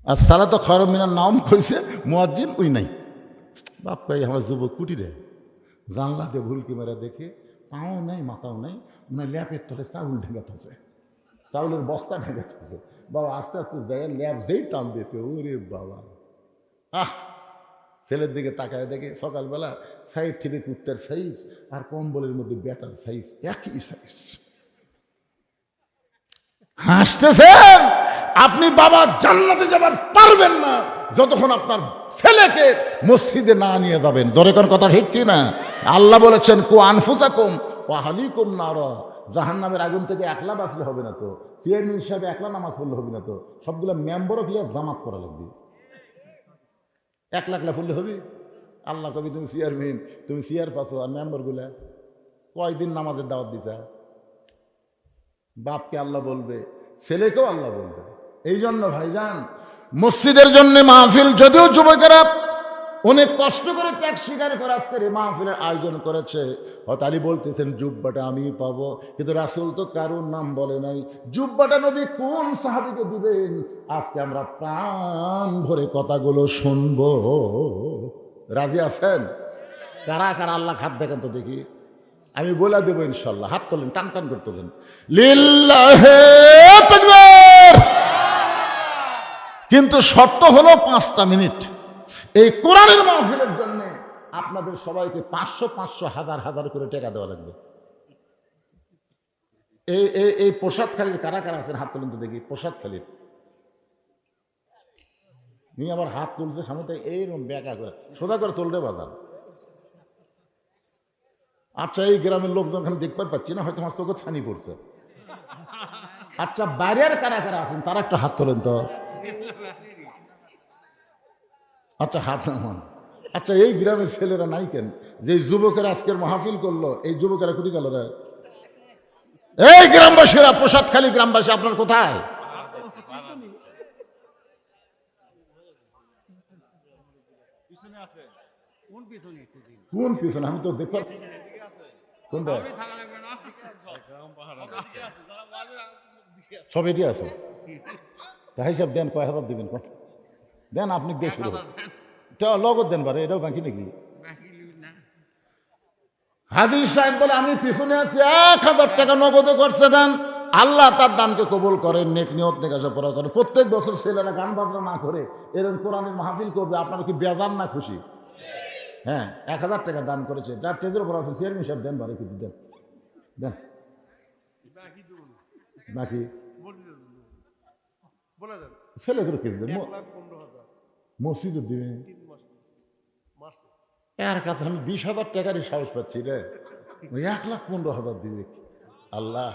A: আসসালাতু খায়রুন মিনান নাম কইছে মুয়াজ্জিন, ওই নাই। বাপ কয় আমার যুবক কুটি রে, জানলা দিয়ে ভুলকি মেরা দেখে পাও নাই মাথাও নাই, মানে ল্যাপের তলে চাউল ঢেকে থাকছে, চাউলের বস্তা ঢেকে থাকছে। বাবা আস্তে আস্তে যায়, ল্যাপ যেই টান দিয়েছে, ওরে বাবা, আহ! ছেলের দিকে তাকায় দেখে সকালবেলা সাইড থেকে কুত্তার সাইজ আর কম্বলের মধ্যে ব্যাটার সাইজ একই সাইজ। হাসতেছেন আপনি, বাবা জান্নাতে যাবার পারবেন না যতক্ষণ আপনার ছেলেকে মসজিদে না নিয়ে যাবেন। দরকার কথা ঠিক কি না? আল্লাহ বলেছেন, কু আনফুসাকুম ওয়া আহলিকুম নারা। জাহান্নামের আগুন থেকে একলা বাঁচলে হবে না তো, চেয়ারম্যান হিসাবে একলা নামাজ পড়লে হবে না তো, সবগুলো মেম্বারও ক্লিয়ার জামাত করা লাগবে। 1 লাখ পড়লে হবে? আল্লাহ কবি তুমি চেয়ারম্যান, তুমি চেয়ার পাচ্ছ, আর মেম্বারগুলা কয়দিন নামাজের দাওয়াত দিছা? বাপকে আল্লাহ বলবে, ছেলেকেও আল্লাহ বলবে। এই জন্য ভাইজান, মসজিদের জন্য মাহফিল, যদিও যুবকেরা অনেক কষ্ট করে ত্যাগ স্বীকার করে আজকের এই মাহফিলের আয়োজন করেছে, হয়তো আলী বলতেছেন জুব্বাটা আমি পাবো, কিন্তু রাসূল তো কারোর নাম বলে নাই। জুব্বাটা নবী কোন সাহাবীকে দিবেন? আজকে আমরা প্রাণ ভরে কথাগুলো শুনবো। রাজি আছেন? কারা কারা আল্লাহ হাত দেখেন তো দেখি, আমি বলে দেবো ইনশাল্লাহ। হাত তোলেন, টান টান করে তোলেন। লিল্লাহে তাকবীর। কিন্তু শর্ত হলো 5টা মিনিট। এই কোরআনের মাহফিলের জন্য আপনাদের সবাইকে 500 হাজার হাজার করে টাকা দেওয়া লাগবে। এই প্রসাদখালীর কারা কারা আছেন হাত তোলেন তো দেখি। প্রসাদখালীর নিয়ে আবার হাত তুলছে সামনে থেকে, এইরকম ব্যাকা করে সোজা করে তোলরে বাজার। আচ্ছা, এই গ্রামের লোকজন খালি দেখবার পাচ্ছি না, হয়তো আমার চোখে ছানি পড়ছে। আচ্ছা, বাইরের কারা কারা আছেন তারা একটা হাত তোলেন তো। আচ্ছা হাত নামান। আচ্ছা এই গ্রামের ছেলেরা নাই কেন, যে যুবকেরা আজকের মাহফিল করলো, এই যুবকেরা কুটি গেল রে? এই গ্রামবাসীরা, প্রসাদখালী গ্রামবাসী, আপনার কোথায়? কোন পিছনে? আমি তো দেখতে কোনটা? সব এটি আছে। তা হিসাব দেন, কয় হাজার দিবেন দেন, আপনি দিয়ে শুরু লগত দেন পারে, এটাও বাকি নাকি? হাদিস সাহেব বলে আমি পিছনে আছি, 1000 টাকা নগদে করছে দেন। আল্লাহ তার দানকে কবুল করেন, নেক নিয়ত নেকাশা পড়া করেন। প্রত্যেক বছর ছেলেরা গান বাজনা না করে এরকম কোরআনের মাহফিল করবে, আপনারা কি বেজান না খুশি? হ্যাঁ, 1000 টাকা দান করেছে, যার টেজের উপর আছে চেয়ারম্যান সাহেব দেন পারে কিছু দেন দেন। বাকি ছেলেগুলো কিছু দেন, মসজিদে দিবে। এর কাছে আমি 20,000 টাকারই সাহস পাচ্ছি রে, 1,15,000 দিবে। আল্লাহ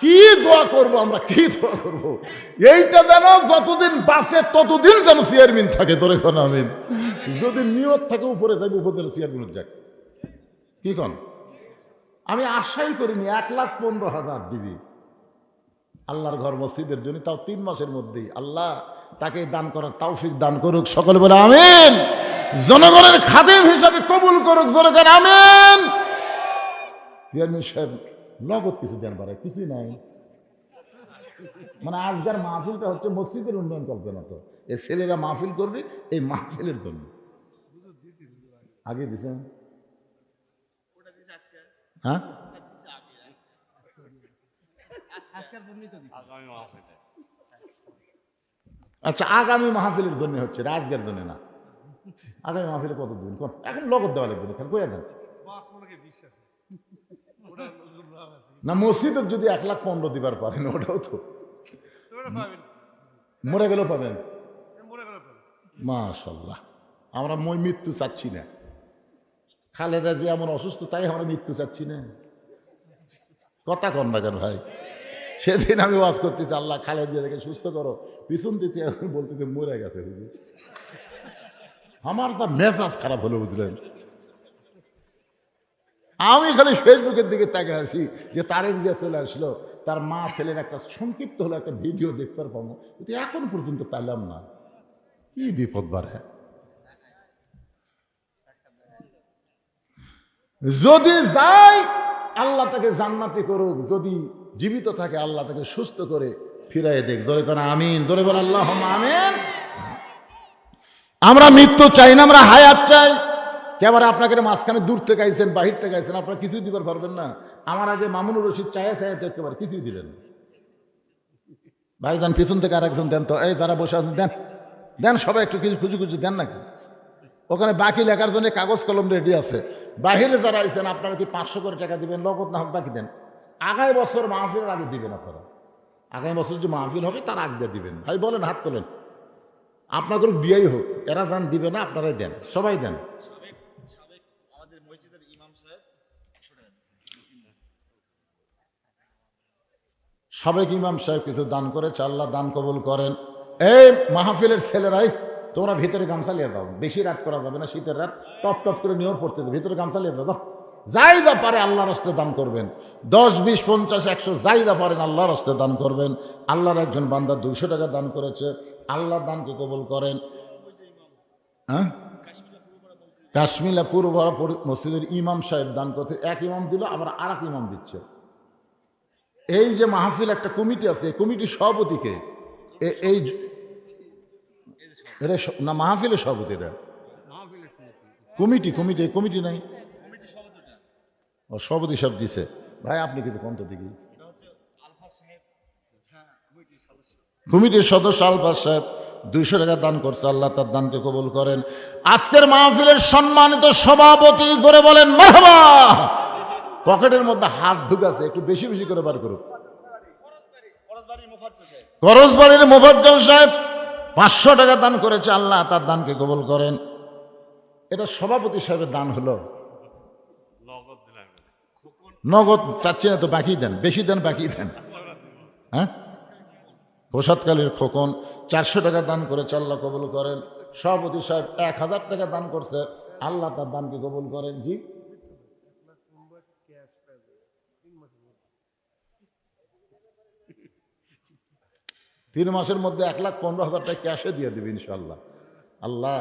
A: কি দোয়া করবো আমরা, কি দোয়া করবো? এইটা যেন যতদিন বাঁচে ততদিন যেন চেয়ারম্যান থাকে। তোর এখন আমি যদি নিয়ত থাকে উপরে যাইব, উপজেলা চেয়ারম্যান যাক, কি কন? আমি আশাই করিনি 1,15,000 দিবি আল্লাহর ঘর মসজিদের জন্য, তাও 3 মাসের মধ্যেই। আল্লাহ তাকে দান করার তৌফিক দান করুক, সকলে বলে আমিন। জনগণের খাদেম হিসাবে কবুল করুক, জোরে কর আমিন। চেয়ারম্যান সাহেব নগদ কিছু দেন পারে, কিছুই নাই। মানে আজকের মাহফিলটা হচ্ছে মসজিদের উন্নয়ন কল্পনা। তো এই ছেলেরা মাহফিল করবে এই মাহফিলের জন্য। আগে দিছেন? হ্যাঁ, আচ্ছা আগামী মাহফিলের জন্য হচ্ছে, আজকের জন্য না। আগামী মাহফিলে কত দিন এখন নগদ দেওয়া লাগবে না, কইয়া দেন না। মসজিদের যদি 1,15,000 দিবার পারেন, ওটাও তো মরে গেলেও পাবেন। মাশাআল্লাহ, আমরা মৃত্যু চাচ্ছি না। খালেদা যে এমন অসুস্থ, তাই আমরা মৃত্যু চাচ্ছি না। কথা কন না কেন ভাই? সেদিন আমি ওয়াজ করতেছি, আল্লাহ খালেদা দেখে সুস্থ করো, পিছন দিতে বলতে মরে গেছে। আমার তা মেজাজ খারাপ হলো, বুঝলেন? আমি খালি ফেসবুকের দিকে তাকিয়ে আছি যে তারেক জিয়া চলে আসলো, তার মা ছেলের একটা সংক্ষিপ্ত হলো একটা ভিডিও দেখতে পাবো, কিন্তু এখন পর্যন্ত পেলাম না। কি বিপদ বাড়ে! যদি যাই আল্লাহ তাকে জান্নাতি করুক, যদি জীবিত থাকে আল্লাহ তাকে সুস্থ করে ফিরাই দেখ। ধরে কোন আমিন, ধরে বল আল্লাহ আমিন। আমরা মৃত্যু চাই না, আমরা হায়াত চাই। কেবল আপনাকে মাঝখানে দূর থেকে আইছেন, বাহির থেকে আইছেন, আপনারা কিছুই দিবার পারবেন না। আমার আগে মামুনুর রশিদ চায়া চায়া তো একেবারে কিছুই দিলেন। ভাইজান পিছন থেকে আর একজন দেন তো, এই যারা বসে আছেন দেন দেন, সবাই একটু কিছু খুঁজে খুঁজে দেন নাকি। ওখানে বাকি লেখার জন্য কাগজ কলম রেডি আছে। বাহিরে যারা আইছেন আপনারা কি 500 করে টাকা দিবেন, নগদ না হোক বাকি দেন। আগামী বছর মাহফিলের আগে দিবেন আপনারা। আগামী বছর যে মাহফিল হবে তার আগে দিবেন। ভাই বলেন, হাত তোলেন। আপনাদের বিয়েই হোক, এরা যান দিবে না, আপনারাই দেন, সবাই দেন। সাবেক ইমাম সাহেব কিছু দান করেছে, আল্লাহ দান কবুল করেন। এই মাহফিলের ছেলেরাই তোমরা ভিতরে গামছা লিয়ে যাও, বেশি রাত করা যাবে না, শীতের রাত টপ টপ করে নিয়েও পড়তে দেবে, ভিতরে গামছা লিয়ে যাও। যাই যা পারে আল্লাহর হস্তে দান করবেন, 10, 20, 50, 100 যাই যা পারেন আল্লাহর হস্তে দান করবেন। আল্লাহর একজন বান্দা 200 টাকা দান করেছে, আল্লাহ দানকে কবুল করেন। হ্যাঁ, কাশ্মীরা পূর্ব মসজিদের ইমাম সাহেব দান করতে, এক ইমাম দিল, আবার আর এক ইমাম দিচ্ছে। এই যে মাহফিল একটা কমিটি আছে, এই কমিটির সভাপতিকে এই না মাহফিলের সভাপতি, এটা কমিটি কমিটি কমিটি নাই, ও সভাপতি সব দিছে। ভাই আপনি কিন্তু কোনটা দেখি কমিটির সদস্য আলফাজ সাহেব 200 টাকা দান করছে, আল্লাহ তার দানকে কবুল করেন। আজকের মাহফিলের সম্মানিত সভাপতি ধরে বলেন মারহাবা। পকেটের মধ্যে হাত ঢুকাছে, একটু বেশি বেশি করে বার করুক। করজবাড়ির মোফাজ্জল সাহেব 500 টাকা দান করেছে, আল্লাহ তার দানকে কবুল করেন। এটা সভাপতি সাহেবের দান হলো। নগদ চাচ্ছি না তো, বাকি দেন, বেশি দেন, বাকি দেন। হ্যাঁ, প্রসাদকালীর খোকন 400 টাকা দান করেছে, আল্লাহ কবুল করেন। সভাপতি সাহেব 1000 টাকা দান করছে, আল্লাহ তার দানকে কবুল করেন। জি, 3 মাসের মধ্যে 1,15,000 টাকা ক্যাশে দিয়ে দেবে ইনশাল্লাহ। আল্লাহ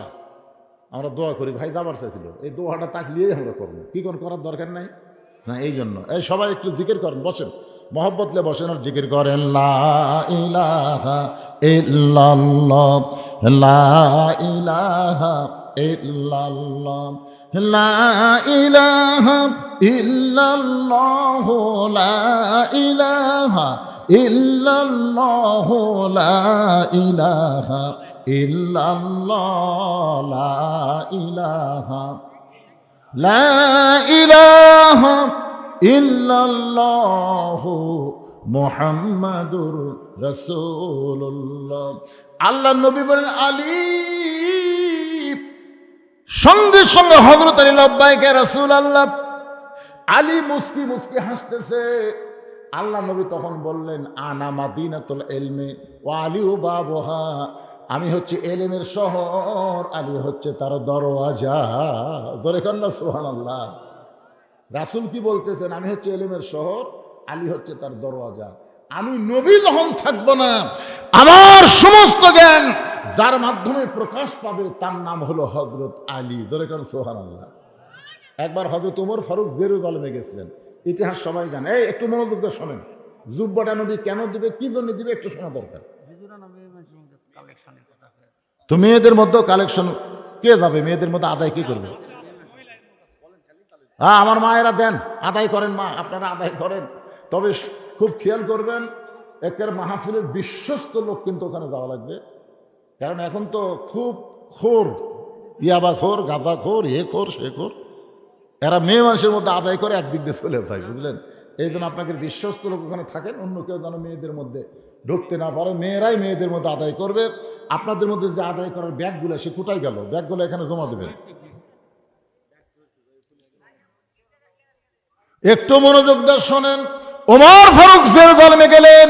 A: আমরা দোয়া করি, ভাই যাবার চাইছিল, এই দোয়াটা তাকলিয়েই আমরা করবো, কি কোন করার দরকার নাই না। এই জন্য এই সবাই একটু জিকির করেন, বসেন, মহব্বতলে বসেন আর জিকির করেন, লা ইলাহা ইল্লাল্লাহ, লা ইলাহা ইল্লাল্লাহ, লা ইলাহা ইল্লাল্লাহ, লা ইলাহা ইল্লাল্লাহ, লা ইলাহা ইল্লাল্লাহ, লা ইলাহা, লা ইলাহা ইল্লাল্লাহু মুহাম্মাদুর রাসূলুল্লাহ। আল্লাহ নবী বলেন আলী, সঙ্গে সঙ্গে হযরত আলী লব্বাইক রাসূলুল্লাহ। আলী মুস্কি মুস্কি হাসতেছে। আল্লাহ নবী তখন বললেন আনা মাদিনাতুল ইলমি ওয়া আলী বাবুহা, আমি হচ্ছে এলেমের শহর, আলী হচ্ছে তার দরওয়াজা। ধরে কন্যা সুবহানাল্লাহ। রাসূল কি বলতেছেন? আমি হচ্ছে এলেমের শহর, আলী হচ্ছে তার দরওয়াজা। আমি নবী যখন থাকব না, আমার সমস্ত জ্ঞান যার মাধ্যমে প্রকাশ পাবে তার নাম হলো হযরত আলী। ধরে কন্যা সুবহানাল্লাহ। একবার হযরত ওমর ফারুক জেরুজালেমে গেছিলেন, ইতিহাস সবাই জানে। এই একটু মনোযোগ দিয়ে শোনেন, জুব্বাটা নবী কেন দিবে, কি জন্য দিবে, একটু শোনা দরকার। তো মেয়েদের মধ্যে কালেকশন কে যাবে? মেয়েদের মধ্যে আদায় কি করবে? হ্যাঁ, আমার মায়েরা দেন, আদায় করেন, মা আপনারা আদায় করেন। তবে খুব খেয়াল করবেন, একের মাহফিলের বিশ্বস্ত লোক কিন্তু ওখানে যাওয়া লাগবে। কারণ এখন তো খুব খোর, ইয়াবা খোর, গাঁজা খোর, এ খোর, সে খোর, এরা মেয়ে মানুষের মধ্যে আদায় করে একদিক দিয়ে চলে যায়, বুঝলেন? এই জন্য আপনাকে বিশ্বস্ত লোক ওখানে থাকেন, অন্য কেউ যেন মেয়েদের মধ্যে ঢুকতে না পারে। মেয়েরাই মেয়েদের মধ্যে আদায় করবে। আপনাদের মধ্যে যে আদায় করার ব্যাগগুলো, সে কোথায় গেল? ব্যাগগুলো এখানে জমা দেবেন। একটু মনোযোগ দিয়ে শোনেন। ওমর ফারুক জেরুজালেমে গেলেন।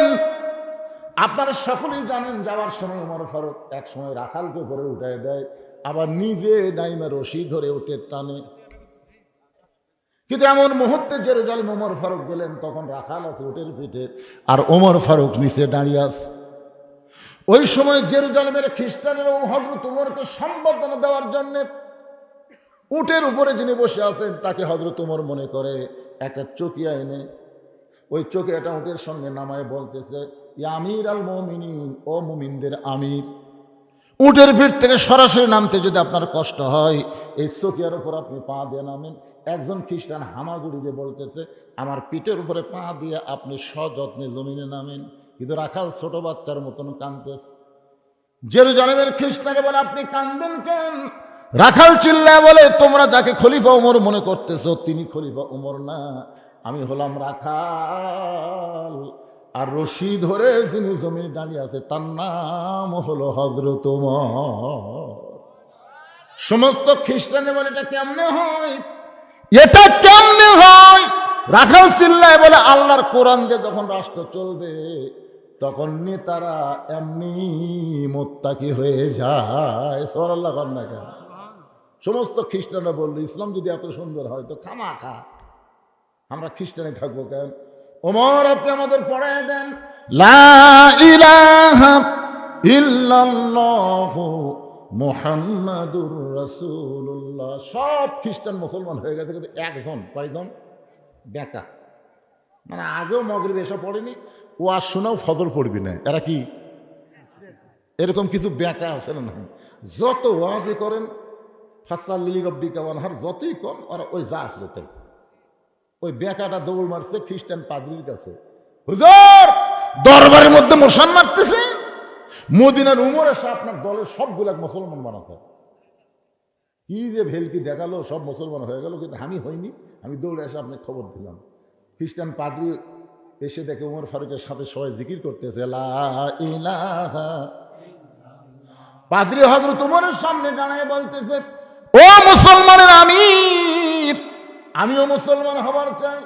A: আপনারা সকলেই জানেন, যাওয়ার সময় ওমর ফারুক এক সময় রাখালকে উপরে উঠায় দেয়, আবার নিজে নাইমা রশি ধরে উঠে টানে। কিন্তু এমন মুহূর্তে জেরুজালেম ওমর ফারুক গেলেন, তখন রাখাল আছে উটের পিঠে, আর ওমর ফারুক নিচে দাঁড়িয়ে আছে। ওই সময় জেরুজালেমের খ্রিস্টানেরা হযরত ওমরকে সম্বর্ধনা দেওয়ার জন্য উটের উপরে যিনি বসে আছেন তাকে হযরত ওমর মনে করে একটা চকিয়া এনে ওই চকিয়াটা উটের সঙ্গে নামায় বলতেছে, ইয়া আমির আল মুমিনিন, ও মুমিনদের আমির। উটের পিঠ থেকে সরাসরি নামতে যদি আপনার কষ্ট হয়, এই চকিয়ার উপর আপনি পা দিয়ে নামেন। একজন খ্রিস্টান হামাগুড়ি দিয়ে বলতেছে, আমার পিঠের উপরে পা দিয়ে আপনি সযত্নে জমিনে নামেন। কিন্তু রাখাল ছোট বাচ্চার মতন কাঁদতেছে। জেরুজালেমের খ্রিস্টানকে বলে, আপনি কাঁদবেন কেন? রাখাল চিল্লায় বলে, তোমরা যাকে খলিফা ওমর মনে করতেছ তিনি খলিফা ওমর না, আমি হলাম রাখাল। আর রশি ধরে যিনি জমিনে দাঁড়িয়ে আছে তার নাম হলো হযরত ওমর। সমস্ত খ্রিস্টানে বলে, এটা কেমনে হয়, এটা কেমনে হয়? রাখাল চিল্লায় বলে, আল্লাহর কোরআন দিয়ে যখন রাষ্ট্র চলবে তখন নেতারা এমনি মুত্তাকি হয়ে যায়। সুবহানাল্লাহ। না কেন? সমস্ত খ্রিস্টানরা বলল, ইসলাম যদি এত সুন্দর হয় তো খামাখা আমরা খ্রিস্টানে থাকবো কেন? ওমর, আপনি আমাদের পড়ায় দেন, লা ইলাহা ইল্লাল্লাহু মুহাম্মাদুর রাসূলুল্লাহ। সব খ্রিস্টান মুসলমান হয়ে গেছে, কিন্তু একজন, কয়জন? বেকা। মানে আগেও মাগরিব এসব পড়েনি, ওয়াজ শোনাও ফজর পড়বি না। এরা কি এরকম কিছু বেকা আছে না? যত ওয়াজই করেন ফাসাল্লি রব্বিকা ওয়ানহার, যতই কম ওরা ওই যা আসলে তাই। ওই বেকাটা দৌড় মারছে খ্রিস্টান পাদ্রীর কাছে, হুজুর দরবারের মধ্যে মশান মারতেছে, মদিনার উমর এসে আপনার দলের সবগুলা মুসলমান বানাতে। কি যে ভেলকি দেখালো, সব মুসলমান হয়ে গেল, কিন্তু আমি হইনি। আমি দৌড়ে এসে আপনাকে খবর দিলাম। খ্রিস্টান পাদ্রী এসে দেখে উমর ফারুকের সাথে সবাই জিকির করতেছে, লা ইলাহা। পাদ্রী হযরত উমরের সামনে দাঁড়িয়ে বলতেছে, ও মুসলমানের আমির, আমিও মুসলমান হবার চাই।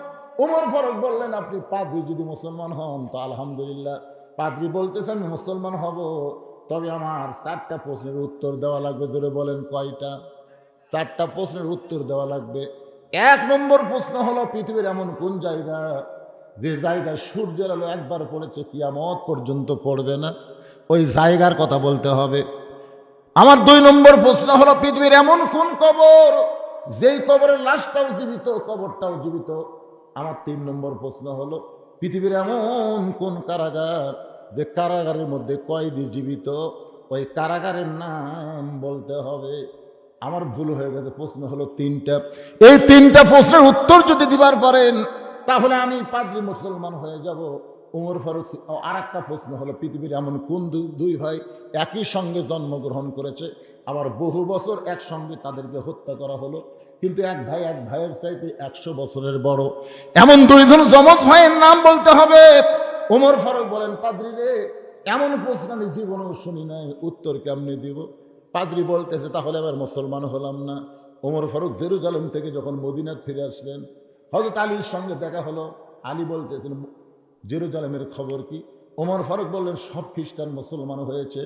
A: উমর ফারুক বললেন, আপনি পাদ্রী যদি মুসলমান হন তো আলহামদুলিল্লাহ, পাদ্রী বলতেছে আমি মুসলমান হব, তবে আমার 4টা প্রশ্নের উত্তর দেওয়া লাগবে। ধরে বলেন কয়টা? 4টা প্রশ্নের উত্তর দেওয়া লাগবে। 1 নম্বর প্রশ্ন হলো পৃথিবীর এমন কোন জায়গা যে জায়গায় সূর্যের আলো একবার পড়েছে কিয়ামত পর্যন্ত পড়বে না, ওই জায়গার কথা বলতে হবে। আমার 2 নম্বর প্রশ্ন হলো পৃথিবীর এমন কোন কবর যেই কবরের লাশটাও জীবিত, কবরটাও জীবিত। আমার 3 নম্বর প্রশ্ন হলো পৃথিবীর এমন কোন কারাগার যে কারাগারের মধ্যে কয়েদি জীবিত, ওই কারাগারের নাম বলতে হবে। আমার ভুল হয়ে গেছে, প্রশ্ন হলো 3টা। এই 3টা প্রশ্নের উত্তর যদি দিবার পারেন তাহলে আমি পাদ্রী মুসলমান হয়ে যাব। ওমর ফারুক। আর একটা প্রশ্ন হলো পৃথিবীর এমন কোন দুই ভাই একই সঙ্গে জন্মগ্রহণ করেছে, আবার বহু বছর একসঙ্গে তাদেরকে হত্যা করা হলো, কিন্তু এক ভাইয়ের চাইতে 100 বছরের বড়, এমন 2জন যমজ ভাইয়ের নাম বলতে হবে। ওমর ফারুক বলেন পাদ্রী রে, এমন প্রশ্ন আমি জীবনেও শুনি নাই, উত্তর কেমনে দিব? পাদ্রী বলতেছে তাহলে এবার মুসলমান হলাম না। ওমর ফারুক জেরুজালেম থেকে যখন মদিনায় ফিরে আসলেন, হযরত আলীর সঙ্গে দেখা হলো। আলী বলতেছেন জেরুজালেমের খবর কি? ওমর ফারুক বললেন সব খ্রিস্টান মুসলমান হয়েছে,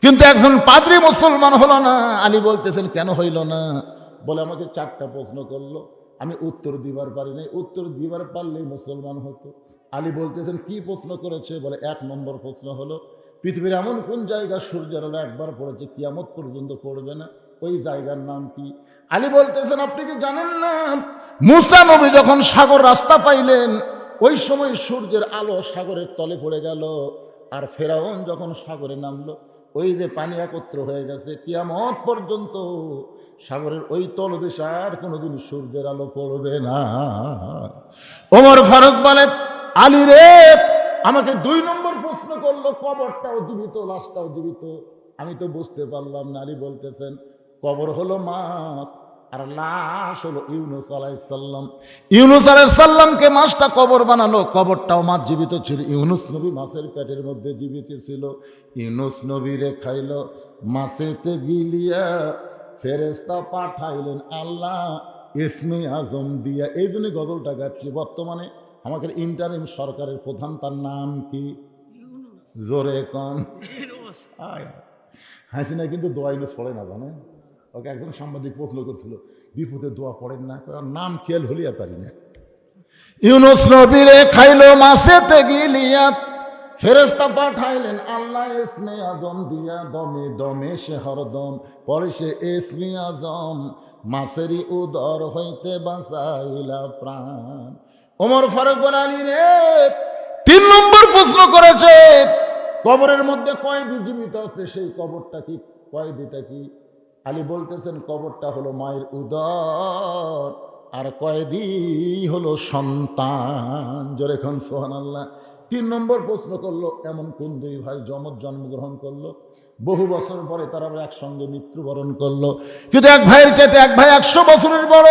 A: কিন্তু একজন পাদ্রী মুসলমান হলো না। আলী বলতেছেন কেন হইল না? বলে আমাকে 4টা প্রশ্ন করলো, আমি উত্তর দিবার পারি নাই, উত্তর দিবার পারলেই মুসলমান হতো। আলী বলতেছেন কি প্রশ্ন করেছে? বলে 1 নম্বর প্রশ্ন হলো পৃথিবীর এমন কোন জায়গা সূর্যের আলো একবার পড়েছে কিয়ামত পর্যন্ত পড়বে না, ওই জায়গার নাম কি? আলী বলতেছেন আপনি কি জানেন না, মুসা নবী যখন সাগর রাস্তা পাইলেন ওই সময় সূর্যের আলো সাগরের তলে পড়ে গেল, আর ফেরাউন যখন সাগরে নামলো ওই যে পানি একত্র হয়ে গেছে, কিয়ামত পর্যন্ত সাগরের ওই তলদেশে আর কোনোদিন সূর্যের আলো পড়বে না। ওমর ফারুক বলে আলী রে, আমাকে 2 নম্বর প্রশ্ন করলো কবরটাও জীবিত লাশটাও জীবিত, আমি তো বুঝতে পারলাম না। আলী বলতেছেন কবর হলো মাছ আর লাশ হলো ইউনুস আলাইহিস সালাম। ইউনুস আলাইহিস সালামকে মাছটা কবর বানালো, কবরটাও মাছ জীবিত ছিল। ইউনুস নবী মাছের পেটের মধ্যে জীবিত ছিল। ইউনুস নবীরে খাইল মাছেতে গিলিয়া, ফেরেশতা পাঠাইলেন আল্লাহ ইসমে আজম দিয়া। এই জন্য গজলটা গাচ্ছি। বর্তমানে আমাদের ইন্টারিম সরকারের প্রধান, তার নাম কি? জোরে কন। হাসিনা কিন্তু দোয়া ইউনুস পড়ে না, জানে? ওকে একজন সাংবাদিক প্রশ্ন করছিল বিপদে দোয়া পড়েন না, নাম খেয়াল হলি আর পারি না। ইউনুস নবীরে খাইলো মাছেতে গিলিয়া, ফেরেশতা পাঠাইলেন আল্লাহ ইসমে আজম দিয়া, দমে দমে সে হরদম পরে সে ইসমে আজম, মাছেরই উদর হইতে বাঁচাইলা প্রাণ। ওমর ফারুক বলে আলী রে, 3 নম্বর প্রশ্ন করেছে কবরের মধ্যে কয়েদি জীবিত আছে, সেই কবরটা কি, কয়েদিটা কি? আলী বলতেছেন কবরটা হলো মায়ের উদর, আর কয়েদি হলো সন্তান। জোরে খান সুবহানাল্লাহ। 3 নম্বর প্রশ্ন করলো এমন কোন 2 ভাই জন্মগ্রহণ করলো, বহু বছর পরে তারা একসঙ্গে মৃত্যুবরণ করলো, কিন্তু এক ভাইয়ের চাইতে এক ভাই 100 বছরের বড়।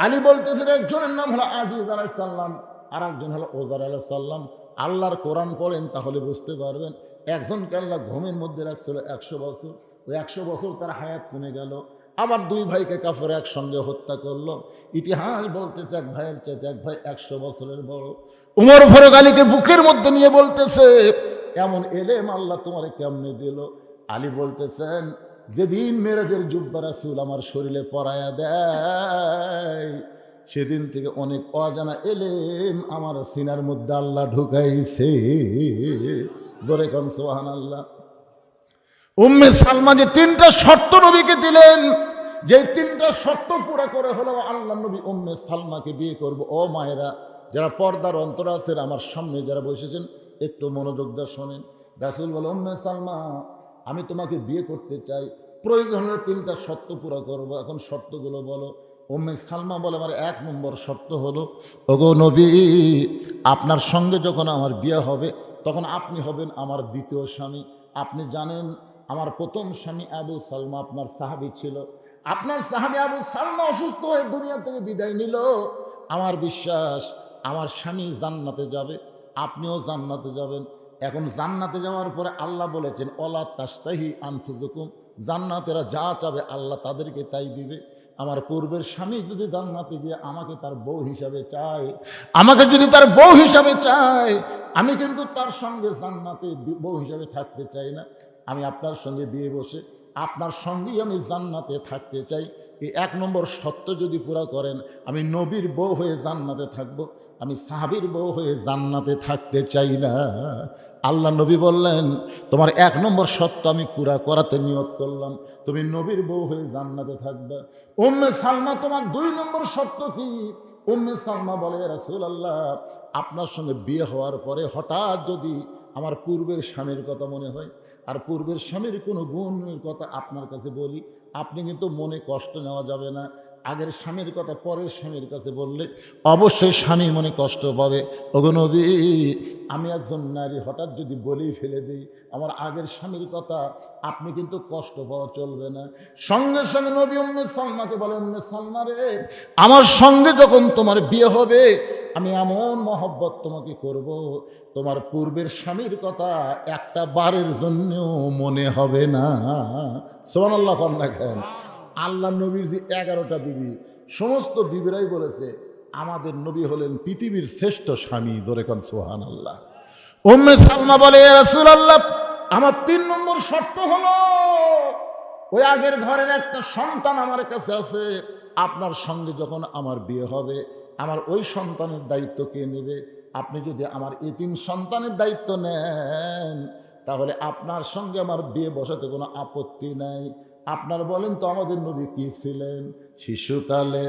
A: আলী বলতেছেন একজনের নাম হলো আজিজ আলাইহিস সালাম, আর একজন হলো ওজার আলাইহিস সালাম। আল্লাহর কোরআন পড়েন তাহলে বুঝতে পারবেন। একজনকে আল্লাহ ঘুমের মধ্যে রাখছিল 100 বছর, ওই 100 বছর তার হায়াত কমে গেল। আবার 2 ভাইকে কাফের একসঙ্গে হত্যা করলো। ইতিহাস বলতেছে এক ভাইয়ের চাইতে এক ভাই 100 বছরের বড়। উমর ফারুক আলীকে বুকের মধ্যে নিয়ে বলতেছে এমন এলেম আল্লাহ তোমারে কেমনে দিল? আলী বলতেছেন যেদিন মেরাজের জুব্বা রাসূল আমার শরীরে পরায়া দেয়, সেদিন থেকে অনেক অজানা এলেম আমার সিনার মধ্যে আল্লাহ ঢুকাইছে। জোরে কোন সুবহানাল্লাহ। উম্মে সালমা যে 3টা শর্ত নবীকে দিলেন, যে 3টা শর্ত পুরো করে হলো আল্লাহ নবী উম্মে সালমাকে বিয়ে করব। ও মায়েরা, যারা পর্দার অন্তর আছেন, আমার সামনে যারা বসেছেন, একটু মনোযোগ দিয়ে শোনেন। রাসূল বলে উম্মে সালমা আমি তোমাকে বিয়ে করতে চাই, প্রয়োজন হলে 3টা শর্ত পুরো করব। এখন শর্তগুলো বলো। উম্মে সালমা বলে আমার 1 নম্বর শর্ত হলো, ওগো নবী, আপনার সঙ্গে যখন আমার বিয়ে হবে তখন আপনি হবেন আমার 2য় স্বামী। আপনি জানেন আমার প্রথম স্বামী আবু সালমা আপনার সাহাবী ছিল। আপনার সাহাবী আবু সালমা অসুস্থ হয়ে দুনিয়া থেকে বিদায় নিল। আমার বিশ্বাস আমার স্বামী জান্নাতে যাবে, আপনিও জান্নাতে যাবেন। এখন জান্নাতে যাওয়ার পরে আল্লাহ বলেছেন ওয়ালা তাস্তাহি আনফুসুকুম, জান্নাতেরা যা চাবে আল্লাহ তাদেরকে তাই দিবে। আমার পূর্বের স্বামী যদি জান্নাতে গিয়ে আমাকে তার বউ হিসাবে চায়, আমাকে যদি তার বউ হিসাবে চায়, আমি কিন্তু তার সঙ্গে জান্নাতে বউ হিসাবে থাকতে চাই না। আমি আপনার সঙ্গে বিয়ে বসে আপনার সঙ্গেই আমি জান্নাতে থাকতে চাই। এই 1 নম্বর শর্ত যদি পুরা করেন, আমি নবীর বউ হয়ে জান্নাতে থাকব, আমি সাহাবীর বউ হয়ে জান্নাতে থাকতে চাই না। আল্লাহ নবী বললেন, তোমার 1 নম্বর শর্ত আমি পুরা করাতে নিয়ত করলাম, তুমি নবীর বউ হয়ে জান্নাতে থাকবে। উম্মে সালমা, তোমার 2 নম্বর শর্ত কি? উম্মে সালমা বলে, রাসূলুল্লাহ, আপনার সঙ্গে বিয়ে হওয়ার পরে হঠাৎ যদি আমার পূর্বের স্বামীর কথা মনে হয়, আর পূর্বের স্বামীর কোনো গুণের কথা আপনার কাছে বলি, আপনি কিন্তু মনে কষ্ট নেওয়া যাবে না। আগের স্বামীর কথা পরের স্বামীর কাছে বললে অবশ্যই স্বামী মনে কষ্ট পাবে। ওগো নবী, আমি একজন নারী, হঠাৎ যদি বলেই ফেলে দিই আমার আগের স্বামীর কথা, আপনি কিন্তু কষ্ট পাওয়া চলবে না। সঙ্গে সঙ্গে নবী উম্মে সালমাকে বলে, উম্মে সালমা রে, আমার সঙ্গে যখন তোমার বিয়ে হবে, আমি এমন মহব্বত তোমাকে করব, তোমার পূর্বের স্বামীর কথা একটা বারের জন্যও মনে হবে না। সুবহানাল্লাহ কন্যা খান। আল্লাহ নবীর যে 11টা বিবি, সমস্ত বিবিরাই বলেছে আমাদের নবী হলেন পৃথিবীর শ্রেষ্ঠ স্বামী। ধরে কোন সুবহানাল্লাহ। উম্মে সালমা বলে, ইয়া রাসূলুল্লাহ, আমার 3 নম্বর শর্ত হলো ওই আগের ঘরের একটা সন্তান আমার কাছে আছে, আপনার সঙ্গে যখন আমার বিয়ে হবে, আমার ওই সন্তানের দায়িত্ব কে নেবে? আপনি যদি আমার এতিম সন্তানের দায়িত্ব নেন, তাহলে আপনার সঙ্গে আমার বিয়ে বসাতে কোনো আপত্তি নাই। আপনার বলেন তো, আমাদের নবী কি ছিলেন? শিশুকালে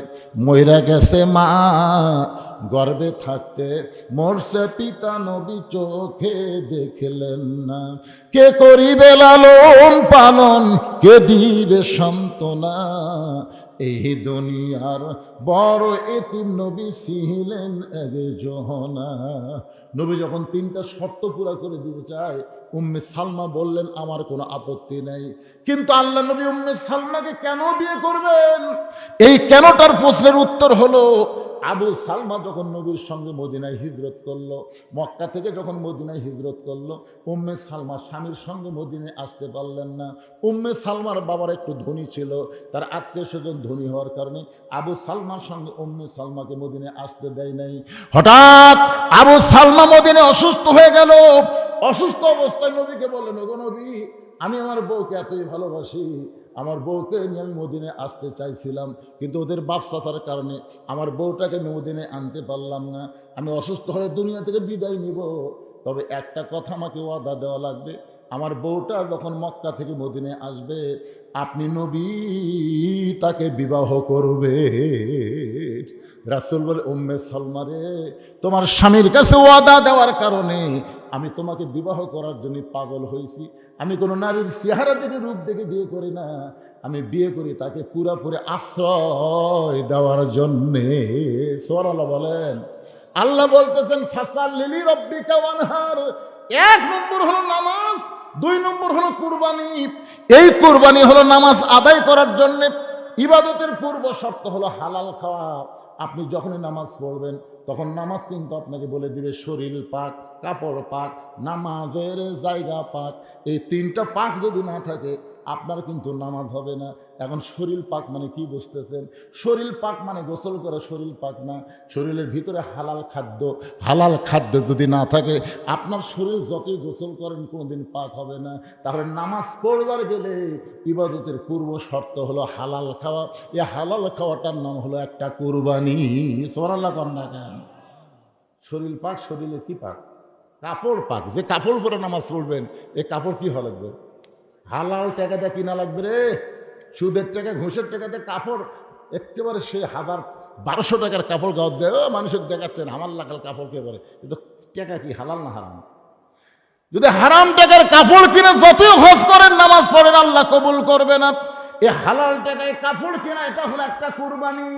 A: মইরা গেছে মা, গর্ভে থাকতে মরছে পিতা, নবী চোখে দেখলেন না। কে করিবে লালন পালন, কে দিবে সান্ত্বনা? এই দুনিয়ার বড় এতিম নবী ছিলেন এক জহনা। নবী যখন 3টা শর্ত পুরা করে দিতে চায়, উম্মে সালমা বললেন আমার কোনো আপত্তি নাই। কিন্তু আল্লাহ নবী উম্মে সালমাকে কেন বিয়ে করবেন? এই কেনটার প্রশ্নের উত্তর হলো, আবু সালমা যখন নবীর সঙ্গে মদিনায় হিজরত করলো, মক্কা থেকে যখন মদিনায় হিজরত করলো, উম্মে সালমা স্বামীর সঙ্গে মদিনায় আসতে পারলেন না। উম্মে সালমার বাবার একটু ধনী ছিল, তার আত্মীয় স্বজন ধনী হওয়ার কারণে আবু সালমার সঙ্গে উম্মে সালমাকে মদিনায় আসতে দেয় নাই। হঠাৎ আবু সালমা মদিনায় অসুস্থ হয়ে গেল। অসুস্থ অবস্থায় নবীকে বললেন, ওগো নবী, আমি আমার বউকে এতই ভালোবাসি, আমার বউকে নিয়ে আমি মদিনায় আসতে চাইছিলাম, কিন্তু ওদের বাপসাচার কারণে আমার বউটাকে আমি মদিনায় আনতে পারলাম না। আমি অসুস্থ হয়ে দুনিয়া থেকে বিদায় নিব, তবে একটা কথা আমাকে ওয়াদা দেওয়া লাগবে, আমার বউটা যখন মক্কা থেকে মদিনায় আসবে, আপনি নবী তাকে বিবাহ করবে। রাসূল বলে, উম্মে সালমা রে, তোমার স্বামীর কাছে ওয়াদা দেওয়ার কারণে আমি তোমাকে বিবাহ করার জন্য পাগল হয়েছি। আমি কোনো নারীর চেহারা দেখে রূপ দেখে বিয়ে করি না, আমি বিয়ে করি তাকে পুরাপুরি আশ্রয় দেওয়ার জন্যে। সুবহানাল্লাহ বলেন। আল্লাহ বলতেছেন, ফাসাল্লি লিরাব্বিকা ওয়ানহার। 1 নম্বর হলো নামাজ, 2 নম্বর হলো কুরবানি। এই কুরবানি হলো নামাজ আদায় করার জন্যে। ইবাদতের পূর্ব শর্ত হলো হালাল খাওয়া। আপনি যখনই নামাজ পড়বেন, তখন নামাজ কিন্তু আপনাকে বলে দিবে শরীর পাক, কাপড় পাক, নামাজের জায়গা পাক। এই 3টা পাক যদি না থাকে, আপনার কিন্তু নামাজ হবে না। এখন শরীর পাক মানে কি বুঝতেছেন? শরীর পাক মানে গোসল করে শরীর পাক না, শরীরের ভিতরে হালাল খাদ্য। হালাল খাদ্য যদি না থাকে, আপনার শরীর যতই গোসল করেন কোনোদিন পাক হবে না। তাহলে নামাজ পড়বার গেলে ইবাদতের পূর্ব শর্ত হলো হালাল খাওয়া। এই হালাল খাওয়াটার নাম হলো একটা কুরবানি। সুবহানাল্লাহ কন্যা কেন? শরীর পাক, শরীরের কি পাক? কাপড় পাক। যে কাপড় পরে নামাজ পড়বেন, এই কাপড় কি হওয়া লাগবে? হালাল টাকাতে কিনা লাগবে রে। সুদের টাকা, ঘুষের টাকাতে কাপড় একেবারে সে 1000-1200 টাকার কাপড় গাও দেয়, মানুষের দেখাচ্ছেন আমার লাগাল কাপড় কে বলে। কিন্তু টাকা কি হালাল না হারাম? যদি হারাম টাকার কাপড় কিনে যতই হজ করেন, নামাজ পড়েন, আল্লাহ কবুল করবে না। এই হালাল টাকায় কাপড় কেনা, এটা হলো একটা কুরবানি।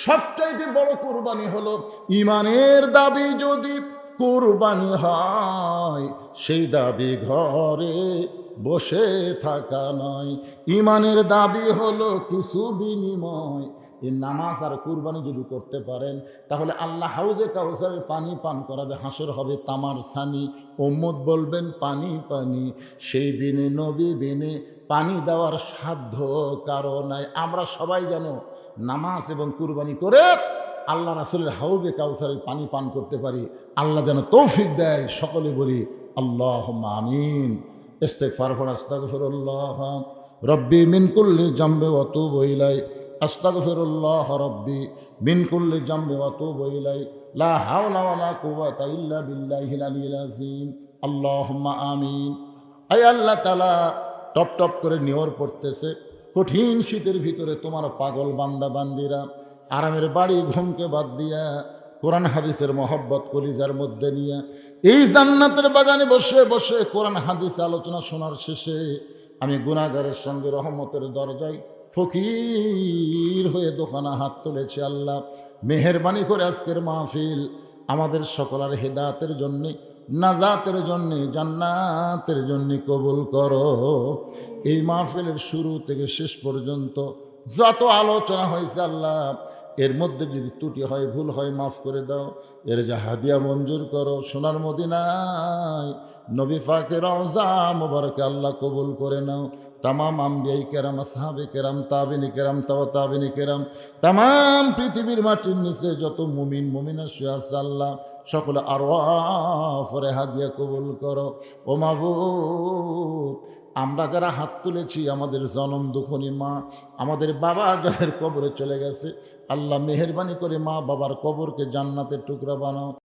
A: সবচাইতে বড় কুরবানি হলো ইমানের দাবি যদি কুরবানি হয়, সেই দাবি ঘরে বসে থাকা নয়। ইমানের দাবি হলো কিছু বিনিময়। এই নামাজ আর কুরবানি যদি করতে পারেন, তাহলে আল্লাহ হাউজে কাউসারের পানি পান করাবে, হাসর হবে তামার ছানি। উম্মত বলবেন পানি পানি, সেই দিনে নবী বিনে পানি দেওয়ার সাধ্য কারো নাই। আমরা সবাই যেন নামাজ এবং কুরবানি করে আল্লাহ রাসূলের হাউজে কাউসারের পানি পান করতে পারি। আল্লাহ যেন তৌফিক দেয়। সকলে বলি আল্লাহুম্মা আমিন। ইস্তিগফার পড়। আস্তাগফিরুল্লাহ রব্বি মিন কুল্লি জামবি ওয়া আতুবু ইলাই। আস্তাগফিরুল্লাহ রব্বি মিন কুল্লি জামবি ওয়া আতুবু ইলাই। লা হাওলা ওয়ালা কুওয়াতা ইল্লা বিল্লাহিল আলিয়্যিল আযীম। আল্লাহুম্মা আমিন। আয় আল্লাহ তাআলা, টপ টপ করে নিয়র পড়তেছে। কঠিন শীতের ভিতরে তোমার পাগল বান্দা বান্দিরা আরামের বাড়ি ঘুমকে বাদ দিয়া কোরআন হাদিসের মহব্বত কলিজার মধ্যে নিয়ে এই জান্নাতের বাগানে বসে বসে কোরআন হাদিস আলোচনা শোনার শেষে আমি গুনাহগারের সঙ্গে রহমতের দরজায় ফকির হয়ে দোকানা হাত তুলেছি। আল্লাহ মেহেরবানি করে আজকের মাহফিল আমাদের সকলের হেদায়েতের জন্যে, নাজাতের জন্যে, জান্নাতের জন্যে কবুল করো। এই মাহফিলের শুরু থেকে শেষ পর্যন্ত যত আলোচনা হয়েছে আল্লাহ, এর মধ্যে যদি ত্রুটি হয়, ভুল হয়, মাফ করে দাও। এর যা হাদিয়া মঞ্জুর করো। সোনার মদিনায় নবী পাকের রওজা মুবারকে আল্লাহ কবুল করে নাও। তামাম আম্বিয়াই কেরাম, আসহাবে কেরাম, তাবিনী কেরাম, তাবিনী কেরাম, তামাম পৃথিবীর মাটির নিচে যত মুমিন মুমিনা শুয়ে আছে আল্লাহ, সকলে আরওয়াফরে হাদিয়া কবুল করো। ও মাবুদ, আমরা যারা হাত তুলেছি, আমাদের জনম দুঃখনী মা, আমাদের বাবা যাদের কবরে চলে গেছে, আল্লাহ মেহেরবানি করে মা বাবার কবরকে জান্নাতের টুকরা বানাও।